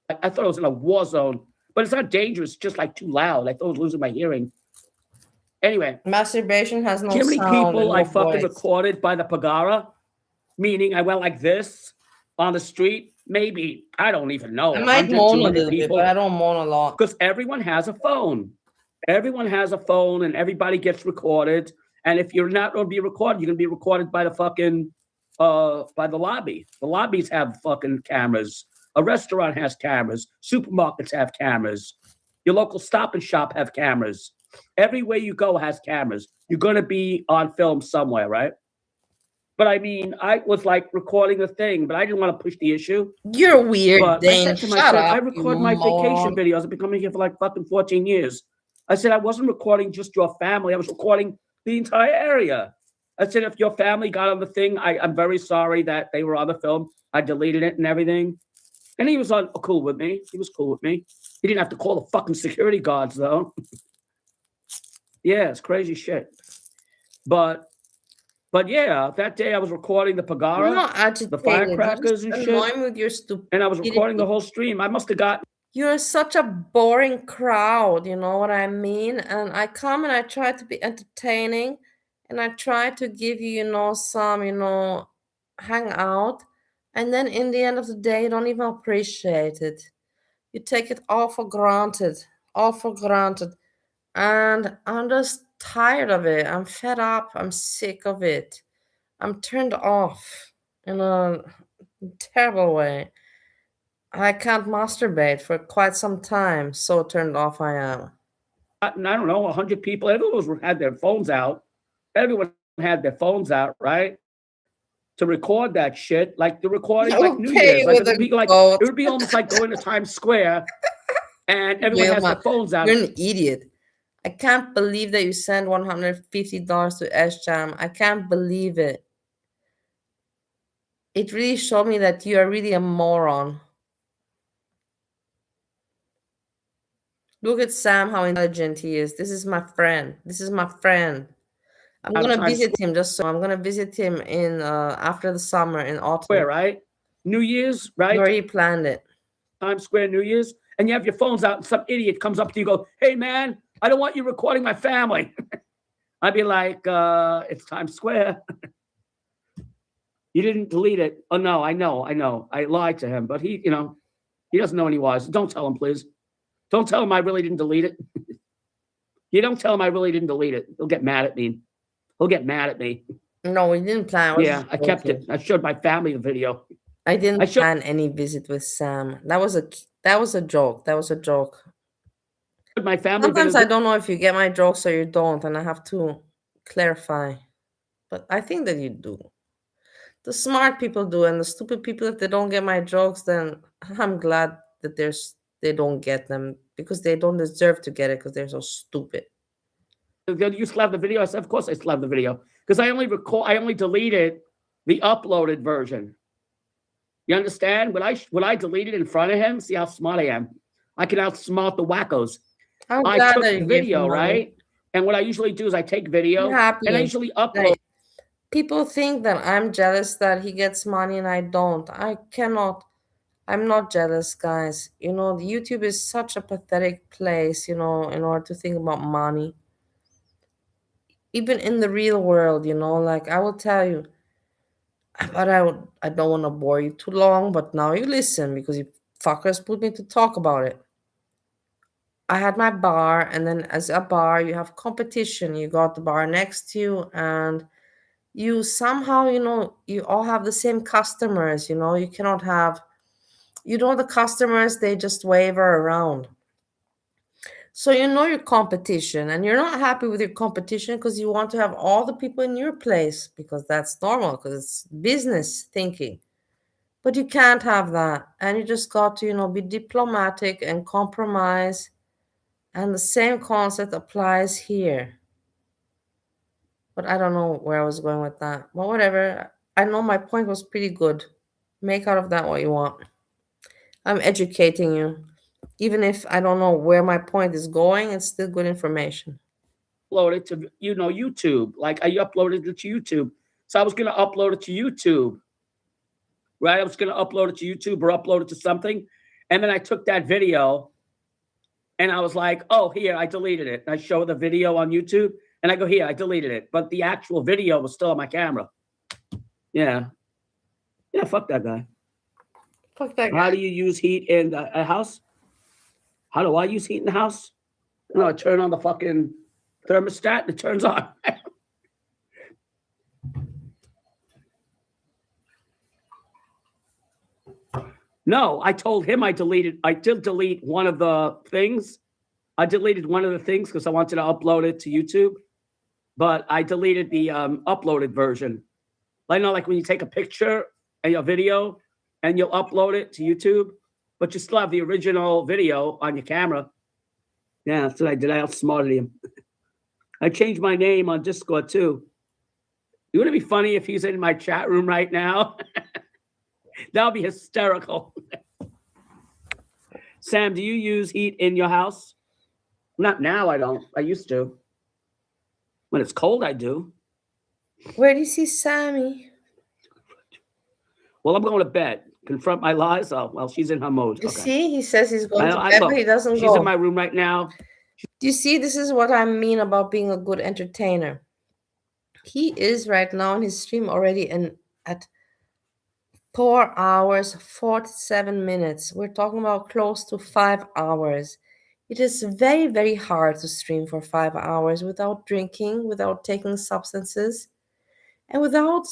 I thought I was in a war zone, but it's not dangerous. It's just like too loud. I thought I was losing my hearing. Anyway. Masturbation has no sound. How many people I fucking recorded by the Pagara? Meaning I went like this on the street. Maybe, I don't even know. I might moan a little bit, but I don't moan a lot. Because everyone has a phone. Everyone has a phone, and everybody gets recorded. And if you're not going to be recorded, you're going to be recorded by the fucking, by the lobby. The lobbies have fucking cameras. A restaurant has cameras. Supermarkets have cameras. Your local Stop and Shop have cameras. Everywhere you go has cameras. You're going to be on film somewhere, right? But I mean, I was like recording the thing, but I didn't want to push the issue. You're weird, but Dane. I said to myself, I record my vacation videos. I've been coming here for like fucking 14 years. I said, I wasn't recording just your family. I was recording the entire area. I said, if your family got on the thing, I'm very sorry that they were on the film. I deleted it and everything. And he was cool with me. He was cool with me. He didn't have to call the fucking security guards, though. Yeah, it's crazy shit. But yeah, that day I was recording the I'm Pagara, not agitated. the firecrackers and shit. Annoying with your stupidity. And I was recording the whole stream. I must have got. You're such a boring crowd, you know what I mean? And I come and I try to be entertaining and I try to give you, some, hang out. And then in the end of the day, you don't even appreciate it. You take it all for granted, all for granted. And I'm just tired of it. I'm fed up. I'm sick of it. I'm turned off in a terrible way. I can't masturbate for quite some time. So turned off I am. I don't know, 100 people. Everyone had their phones out. Everyone had their phones out, right? To record that shit. Like the recording, like New Year's. Like, it would be almost like going to Times Square and everyone has their phones out. You're an idiot. I can't believe that you sent $150 to SJam. I can't believe it. It really showed me that you are really a moron. Look at Sam, how intelligent he is. This is my friend. This is my friend. I'm gonna visit him I'm gonna visit him in after the summer in autumn. Where, right? New Year's, right? Where he planned it. Times Square, New Year's, and you have your phones out, and some idiot comes up to you and go, "Hey man, I don't want you recording my family." I'd be like, it's Times Square. You didn't delete it. Oh no, I know. I lied to him, but he doesn't know any wise. Don't tell him, please. Don't tell him I really didn't delete it. You don't tell him I really didn't delete it. He'll get mad at me. No, we didn't plan. I kept it. I showed my family the video. I didn't plan any visit with Sam. That was a joke. That was a joke. My family. Sometimes I don't know if you get my jokes or you don't, and I have to clarify. But I think that you do. The smart people do, and the stupid people, if they don't get my jokes, then I'm glad that they don't get them because they don't deserve to get it because they're so stupid. You still have the video? I said, of course I still have the video because I only deleted the uploaded version. You understand? When I deleted in front of him, see how smart I am. I can outsmart the wackos. I took the video, right? And what I usually do is I take video and I usually upload. People think that I'm jealous that he gets money and I don't. I'm not jealous, guys. YouTube is such a pathetic place, in order to think about money. Even in the real world, like I will tell you, but I don't want to bore you too long, but now you listen because you fuckers put me to talk about it. I had my bar, and then as a bar, you have competition. You got the bar next to you, and you somehow, you all have the same customers, you cannot have, the customers, they just waver around. So your competition, and you're not happy with your competition because you want to have all the people in your place because that's normal, because it's business thinking. But you can't have that, and you just got to, be diplomatic and compromise, and the same concept applies here. But I don't know where I was going with that. Well, whatever. I know my point was pretty good. Make out of that what you want. I'm educating you. Even if I don't know where my point is going, it's still good information. Upload it to, YouTube. Like I uploaded it to YouTube. So I was going to upload it to YouTube. Right? I was going to upload it to YouTube or upload it to something. And then I took that video and I was like, oh, here, I deleted it. And I show the video on YouTube. And I go, here, I deleted it. But the actual video was still on my camera. Yeah. Yeah, fuck that guy. Fuck that guy. How do you use heat in a house? How do I use heat in the house? I turn on the fucking thermostat and it turns on. No, I told him I did delete one of the things. I deleted one of the things because I wanted to upload it to YouTube. But I deleted the uploaded version. I know, like when you take a picture and your video and you'll upload it to YouTube, but you still have the original video on your camera. Yeah, that's what I did. I outsmarted him. I changed my name on Discord too. It would be funny if he's in my chat room right now. That would be hysterical. Sam, do you use heat in your house? Not now, I don't. I used to. When it's cold, I do. Where do you see Sammy? Well, I'm going to bed. Confront my lies. Oh, well, she's in her mode. You Okay. see, he says he's going to bed, Look, but he doesn't she's go. in my room right now. Do you see? This is what I mean about being a good entertainer. He is right now in his stream already at 4 hours, 47 minutes. We're talking about close to 5 hours. It is very, very hard to stream for 5 hours without drinking, without taking substances, and without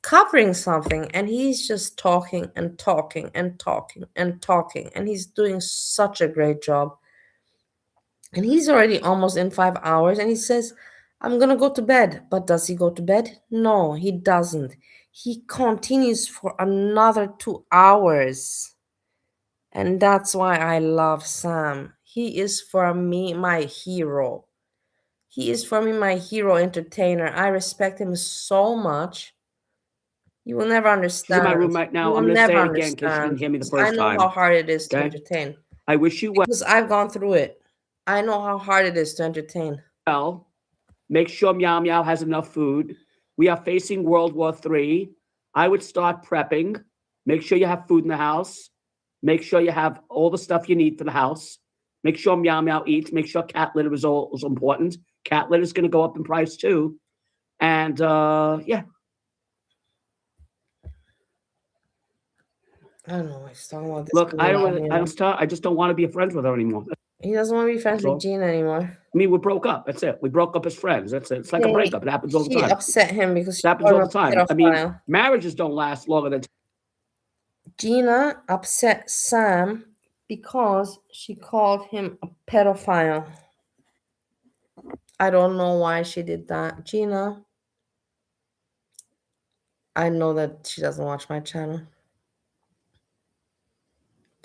covering something. And he's just talking and talking and talking and talking. And he's doing such a great job. And he's already almost in 5 hours. And he says, I'm going to go to bed. But does he go to bed? No, he doesn't. He continues for another 2 hours. And that's why I love Sam. He is for me my hero. He is for me my hero entertainer. I respect him so much. You will never understand. She's in my room right now. I'm going to say it again because she didn't hear me the first time. I know how hard it is to entertain. I wish you well. Because I've gone through it. I know how hard it is to entertain. Well, make sure Meow Meow has enough food. We are facing World War III. I would start prepping. Make sure you have food in the house. Make sure you have all the stuff you need for the house. Make sure Meow Meow eats. Make sure cat litter is important. Cat litter is going to go up in price too. And yeah. I don't know. He's talking about this. Look, I just don't want to be friends with her anymore. He doesn't want to be friends with Gina anymore. I mean, we broke up. That's it. We broke up as friends. That's it. It's like a breakup. It happens all the time. She upset him because it happens all the time. I mean, marriages don't last longer than. Gina upset Sam because she called him a pedophile. I don't know why she did that. Gina, I know that she doesn't watch my channel.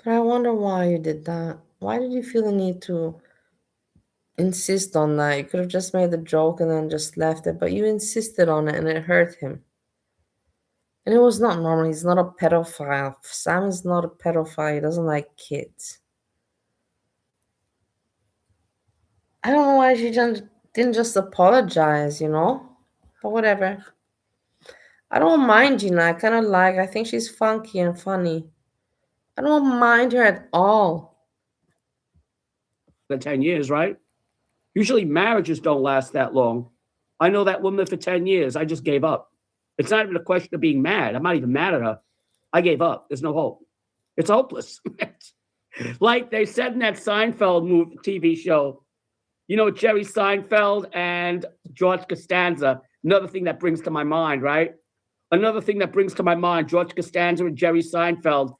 But I wonder why you did that. Why did you feel the need to insist on that? You could have just made the joke and then just left it, but you insisted on it and it hurt him. And it was not normal. He's not a pedophile. Sam is not a pedophile. He doesn't like kids. I don't know why she didn't just apologize, you know? But whatever. I don't mind Gina. I think she's funky and funny. I don't mind her at all. 10 years, right? Usually marriages don't last that long. I know that woman for 10 years. I just gave up. It's not even a question of being mad. I'm not even mad at her. I gave up. There's no hope. It's hopeless. Like they said in that Seinfeld TV show, you know, Jerry Seinfeld and George Costanza. Another thing that brings to my mind, right? Another thing that brings to my mind, George Costanza and Jerry Seinfeld.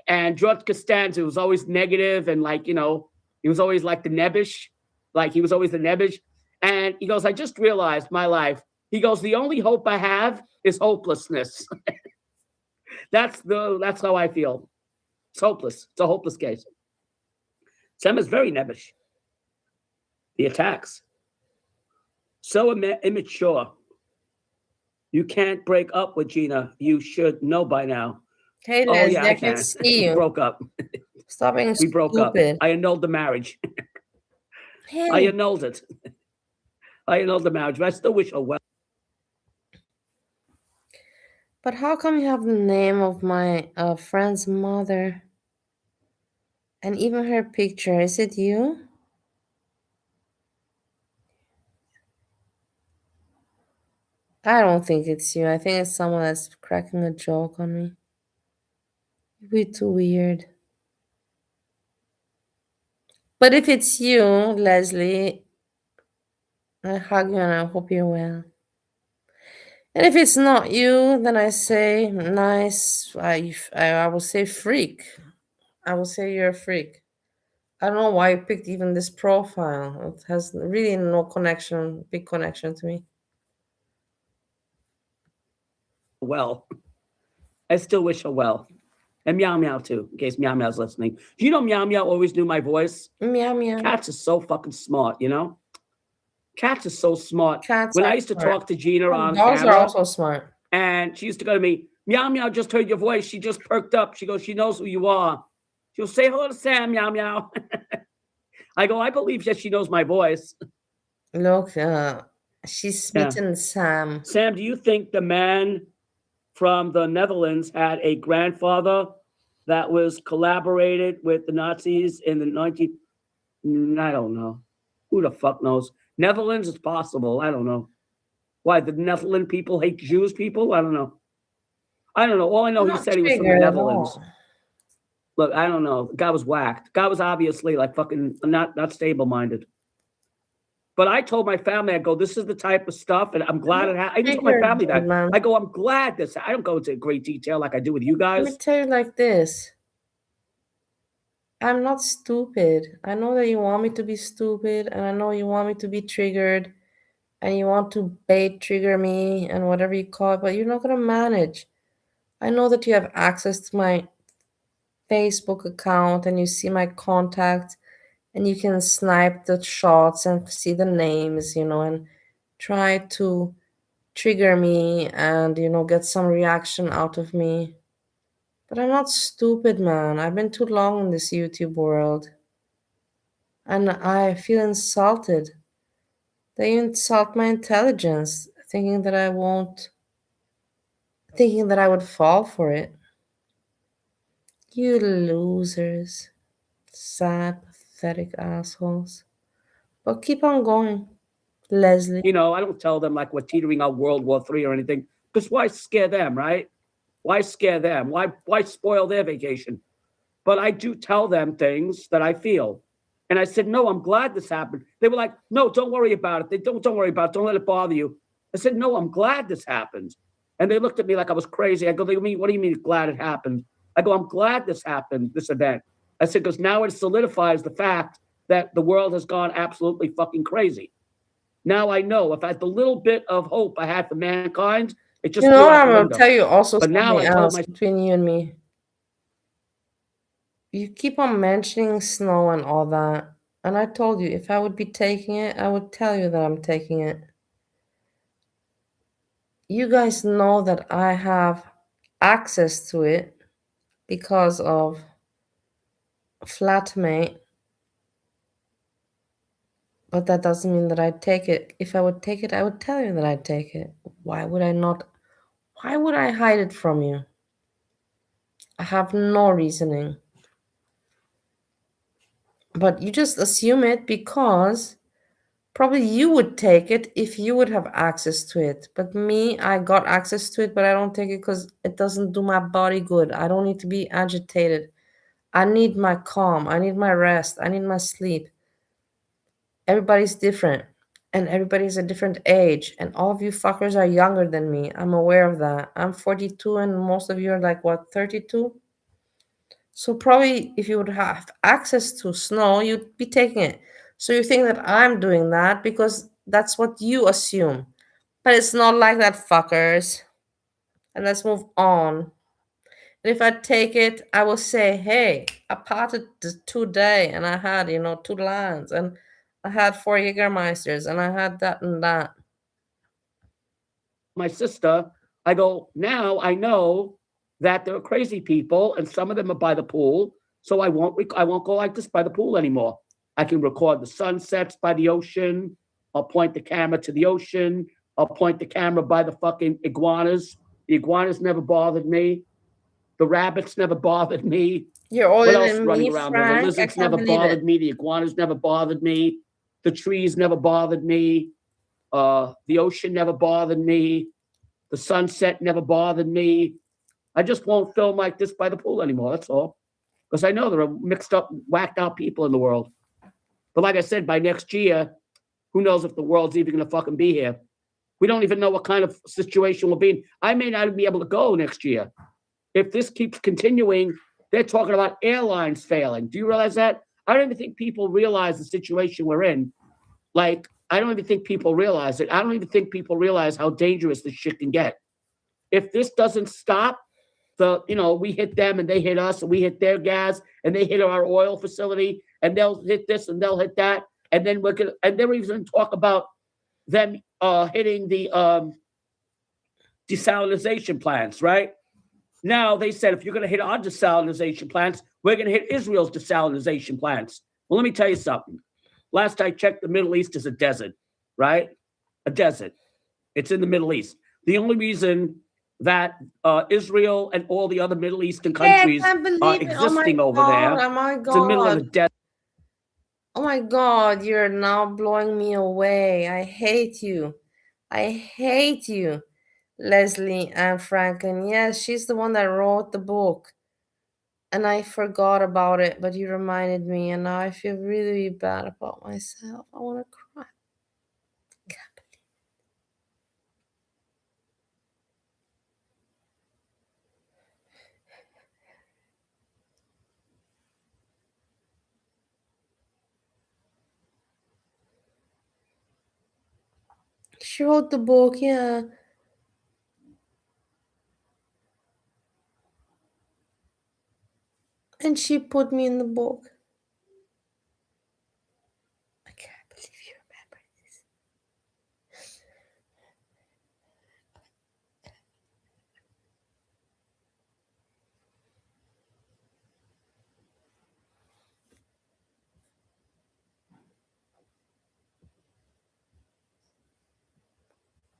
And George Costanza was always negative and like, you know, he was always like the nebbish. Like he was always the nebbish. And he goes, I just realized my life. He goes, the only hope I have is hopelessness. That's how I feel. It's hopeless. It's a hopeless case. Sam is very nebbish. The attacks. So immature. You can't break up with Gina. You should know by now. Hey, Leslie, I can see you. We broke up. Stop being stupid. We broke up. I annulled the marriage. Hey. I annulled it. I annulled the marriage, but I still wish her well. But how come you have the name of my friend's mother? And even her picture. Is it you? I don't think it's you. I think it's someone that's cracking a joke on me. It'd be too weird. But if it's you, Leslie, I hug you and I hope you're well. And if it's not you, then I say nice. I will say freak. I will say you're a freak. I don't know why you picked even this profile. It has really no big connection to me. Well, I still wish her well. And Meow Meow too, in case Meow Meow's listening. Do you know Meow Meow always knew my voice? Meow Meow. Cats are so fucking smart, you know? Cats are so smart. When I used to talk to Gina on dogs camera, are also smart. And she used to go to me, Meow Meow just heard your voice. She just perked up. She goes, she knows who you are. She'll say hello to Sam, meow, meow. I go, I believe that she knows my voice. Look, she's smitten Sam. Sam, do you think the man from the Netherlands had a grandfather that was collaborated with the Nazis in the 19... I don't know. Who the fuck knows? Netherlands is possible. I don't know. Why, the Netherlands people hate Jewish people? I don't know. All I know, he said he was from the Netherlands. Look, I don't know. The guy was whacked. The guy was obviously like fucking not stable-minded. But I told my family, I go, this is the type of stuff, and I'm glad it happened. I even told my family that. Man. I go, I'm glad this. I don't go into great detail like I do with you guys. Let me tell you like this. I'm not stupid. I know that you want me to be stupid, and I know you want me to be triggered, and you want to bait trigger me and whatever you call it, but you're not going to manage. I know that you have access to my Facebook account and you see my contacts and you can snipe the shots and see the names, and try to trigger me and, get some reaction out of me. But I'm not stupid, man. I've been too long in this YouTube world. And I feel insulted. They insult my intelligence, thinking that I would fall for it. You losers. Sad, pathetic assholes. But keep on going, Leslie. I don't tell them like we're teetering out World War III or anything. Because why scare them, right? Why scare them? Why spoil their vacation? But I do tell them things that I feel. And I said, no, I'm glad this happened. They were like, no, don't worry about it. Don't worry about it. Don't let it bother you. I said, no, I'm glad this happened. And they looked at me like I was crazy. I go, what do you mean glad it happened? I go, I'm glad this happened, this event. I said, because now it solidifies the fact that the world has gone absolutely fucking crazy. Now I know if I had the little bit of hope I had for mankind, it just I'm going to tell you also something now else between you and me. You keep on mentioning snow and all that. And I told you, if I would be taking it, I would tell you that I'm taking it. You guys know that I have access to it because of flatmate. But that doesn't mean that I'd take it. If I would take it, I would tell you that I'd take it. Why would I not? Why would I hide it from you? I have no reasoning. But you just assume it because probably you would take it if you would have access to it. But me, I got access to it, but I don't take it because it doesn't do my body good. I don't need to be agitated. I need my calm. I need my rest. I need my sleep. Everybody's different. And everybody's a different age. And all of you fuckers are younger than me. I'm aware of that. I'm 42 and most of you are like, 32? So probably if you would have access to snow, you'd be taking it. So you think that I'm doing that because that's what you assume. But it's not like that, fuckers. And let's move on. And if I take it, I will say, hey, I parted today and I had, 2 lines and I had 4 Jägermeisters and I had that and that. My sister, I go, now I know that there are crazy people and some of them are by the pool. So I won't go like this by the pool anymore. I can record the sunsets by the ocean. I'll point the camera to the ocean. I'll point the camera by the fucking iguanas. The iguanas never bothered me. The rabbits never bothered me. You're older what else than running me, around Frank? there? The lizards never bothered me. The iguanas never bothered me. The trees never bothered me. The ocean never bothered me. The sunset never bothered me. I just won't film like this by the pool anymore. That's all. Because I know there are mixed up, whacked out people in the world. But like I said, by next year, who knows if the world's even going to fucking be here. We don't even know what kind of situation we'll be in. I may not even be able to go next year. If this keeps continuing, they're talking about airlines failing. Do you realize that? I don't even think people realize the situation we're in. Like, I don't even think people realize it. I don't even think people realize how dangerous this shit can get. If this doesn't stop, we hit them and they hit us, and we hit their gas and they hit our oil facility, and they'll hit this and they'll hit that, and then and then we're going to talk about them hitting the desalinization plants, right? Now they said if you're going to hit our desalinization plants, We're going to hit Israel's desalinization plants. Well, let me tell you something. Last I checked, the Middle East is a desert, right? A desert. It's in the Middle East. The only reason that Israel and all the other Middle Eastern countries are existing over there, oh my it's in the middle of the desert. Oh my God, you're now blowing me away. I hate you. I hate you, Leslie Ann Franklin. Yes, she's the one that wrote the book. And I forgot about it, but you reminded me, and now I feel really bad about myself. I want to cry. I can't believe it. She wrote the book, yeah. And she put me in the book. I can't believe you remember this.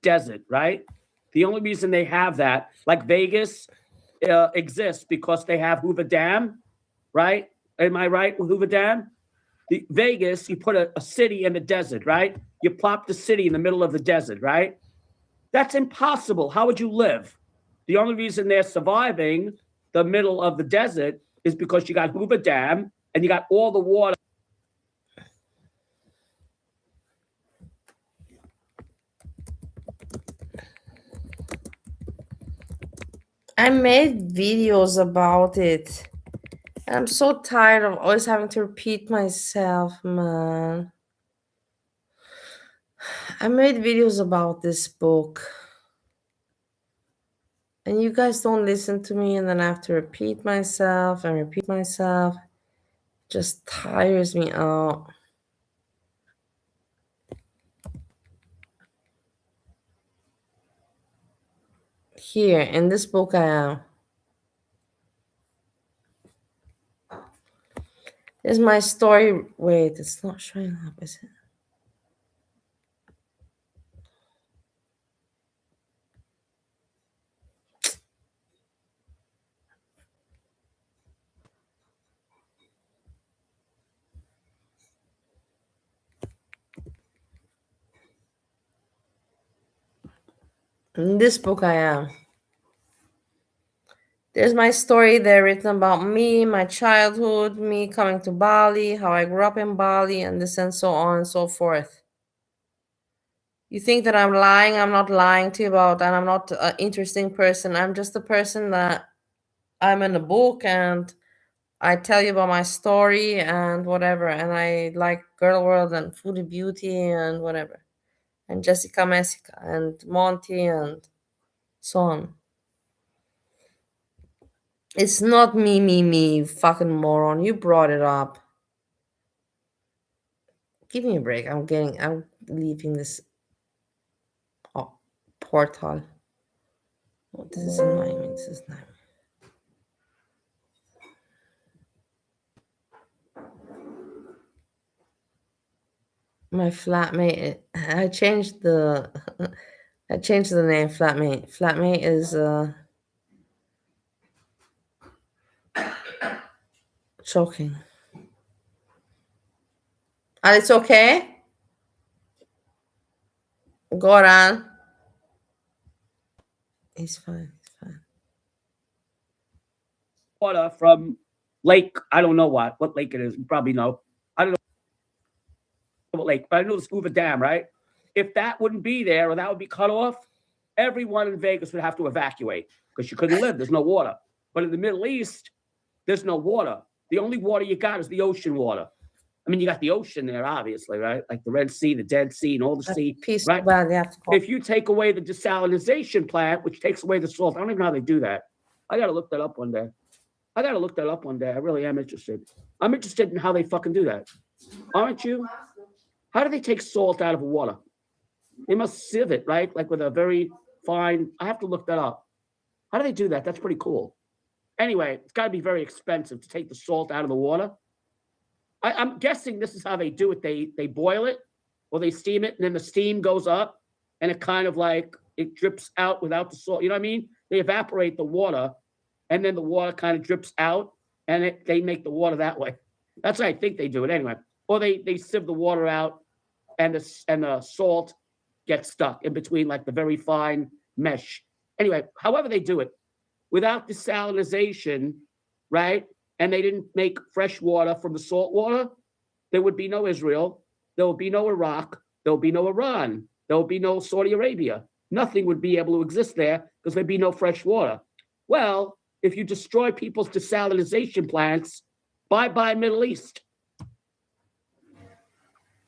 Desert, right? The only reason they have that, like Vegas, exists because they have Hoover Dam, right? Am I right with Hoover Dam? The Vegas, you put a city in the desert, right? You plop the city in the middle of the desert, right? That's impossible. How would you live? The only reason they're surviving the middle of the desert is because you got Hoover Dam and you got all the water. I made videos about it. I'm so tired of always having to repeat myself, man. I made videos about this book. And you guys don't listen to me, and then I have to repeat myself and repeat myself. It just tires me out. Here, in this book I am. This is my story. Wait, it's not showing up, is it? In this book I am. There's my story there written about me, my childhood, me coming to Bali, how I grew up in Bali, and this and so on and so forth. You think that I'm lying? I'm not lying to you about, and I'm not an interesting person. I'm just a person that I'm in a book and I tell you about my story and whatever. And I like Girl World and Foodie Beauty and whatever. And Jessica Messica and Monty and so on. It's not me, fucking moron. You brought it up. Give me a break. I'm leaving this portal. Oh, this is annoying me. This is annoying me. My flatmate, I changed the name flatmate. Flatmate is choking. And it's okay? Goran. He's fine. Water from Lake, I don't know what lake it is. You probably know. I don't know what lake, but I know it's Hoover Dam, right? If that wouldn't be there or that would be cut off, everyone in Vegas would have to evacuate because you couldn't live. There's no water. But in the Middle East, there's no water. The only water you got is the ocean water. I mean, you got the ocean there, obviously, right? Like the Red Sea, the Dead Sea, and all the sea, right? If you take away the desalinization plant, which takes away the salt, I don't even know how they do that. I got to look that up one day. I really am interested. I'm interested in how they fucking do that. Aren't you? How do they take salt out of water? They must sieve it, right? Like with a very fine, I have to look that up. How do they do that? That's pretty cool. Anyway, it's got to be very expensive to take the salt out of the water. I'm guessing this is how they do it. They boil it or they steam it, and then the steam goes up, and it kind of like it drips out without the salt. You know what I mean? They evaporate the water, and then the water kind of drips out, and they make the water that way. That's how I think they do it anyway. Or they sieve the water out, and the salt gets stuck in between like the very fine mesh. Anyway, however they do it, without desalinization, right? And they didn't make fresh water from the salt water, there would be no Israel, there would be no Iraq, there would be no Iran, there would be no Saudi Arabia. Nothing would be able to exist there because there'd be no fresh water. Well, if you destroy people's desalinization plants, bye-bye Middle East.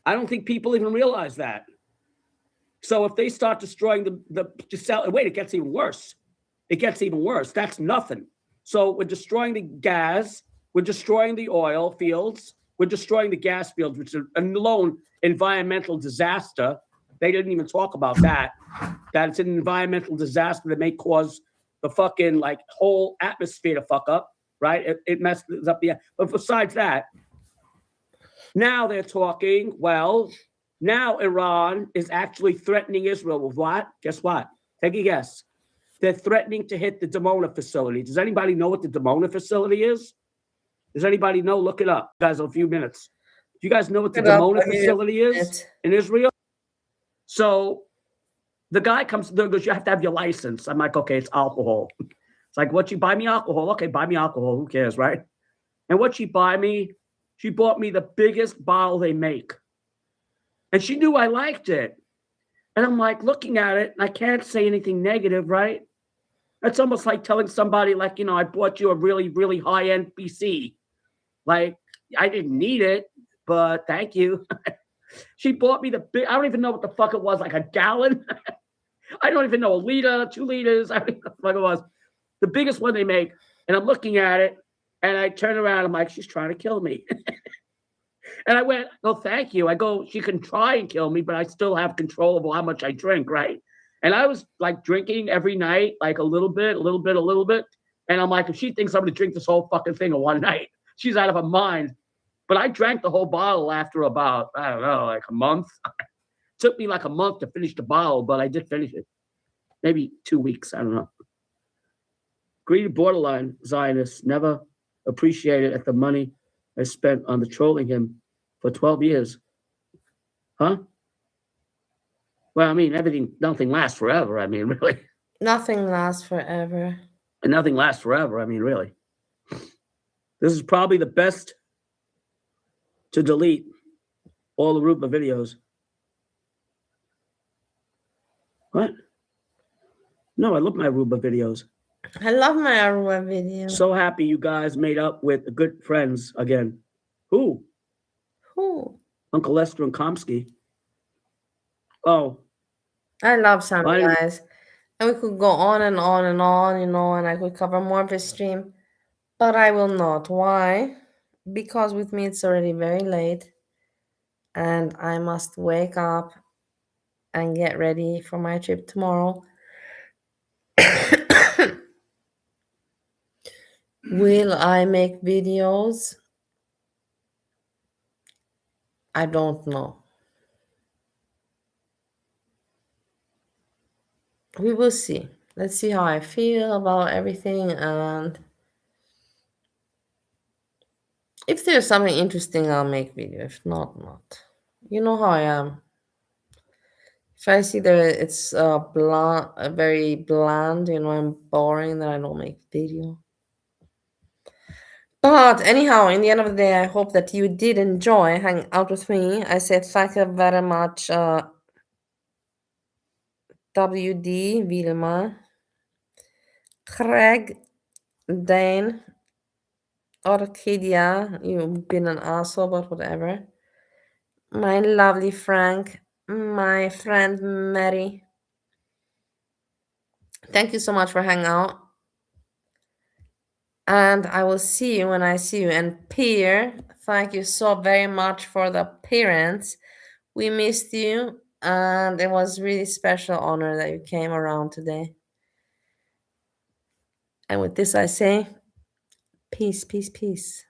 I don't think people even realize that. So if they start destroying wait, it gets even worse. It gets even worse. That's nothing. So we're destroying the gas, we're destroying the oil fields, we're destroying the gas fields, which is a lone environmental disaster. They didn't even talk about that it's an environmental disaster that may cause the fucking like whole atmosphere to fuck up, right? It messes up the, but besides that, now they're talking, well, now Iran is actually threatening Israel with what? Guess what? Take a guess. They're threatening to hit the Dimona facility. Does anybody know what the Dimona facility is? Does anybody know? Look it up. Guys, a few minutes. Do you guys know what the Dimona facility is in Israel? So the guy comes there and goes, you have to have your license. I'm like, okay, it's alcohol. It's like, what, you buy me alcohol? Okay, buy me alcohol. Who cares, right? And what she buy me? She bought me the biggest bottle they make. And she knew I liked it. And I'm like looking at it, and I can't say anything negative, right? That's almost like telling somebody, like, I bought you a really, really high-end PC. Like, I didn't need it, but thank you. She bought me I don't even know what the fuck it was, like a gallon. I don't even know, a liter, 2 liters. I don't know what the fuck it was. The biggest one they make. And I'm looking at it, and I turn around, I'm like, she's trying to kill me. And I went, oh, thank you. I go, she can try and kill me, but I still have control over how much I drink, right? And I was like drinking every night, like a little bit. And I'm like, if she thinks I'm going to drink this whole fucking thing in one night, she's out of her mind. But I drank the whole bottle after about, I don't know, like a month. Took me like a month to finish the bottle, but I did finish it. Maybe 2 weeks, I don't know. Greedy borderline Zionists never appreciated at the money I spent on the trolling him for 12 years. Huh? Well, I mean, nothing lasts forever. I mean, really. Nothing lasts forever. And nothing lasts forever. I mean, really. This is probably the best to delete all the Rupa videos. What? No, I love my Rupa videos. I love my Aruba video. So happy you guys made up with good friends again. Who? Uncle Lester and Komsky. Oh. I love Sam, guys. And we could go on and on and on, and I could cover more of his stream. But I will not. Why? Because with me it's already very late. And I must wake up and get ready for my trip tomorrow. Will I make videos? I don't know. We will see. Let's see how I feel about everything, and if there's something interesting, I'll make video. If not, not. You know how I am. If I see that it's very bland, and boring, then I don't make video. But anyhow, in the end of the day, I hope that you did enjoy hanging out with me. I said thank you very much, WD, Vilma, Craig, Dane, Orchidia, you've been an asshole, but whatever. My lovely Frank, my friend Mary. Thank you so much for hanging out. And I will see you when I see you. And Pierre, thank you so very much for the appearance. We missed you, and it was really special honor that you came around today. And with this, I say Peace, peace, peace.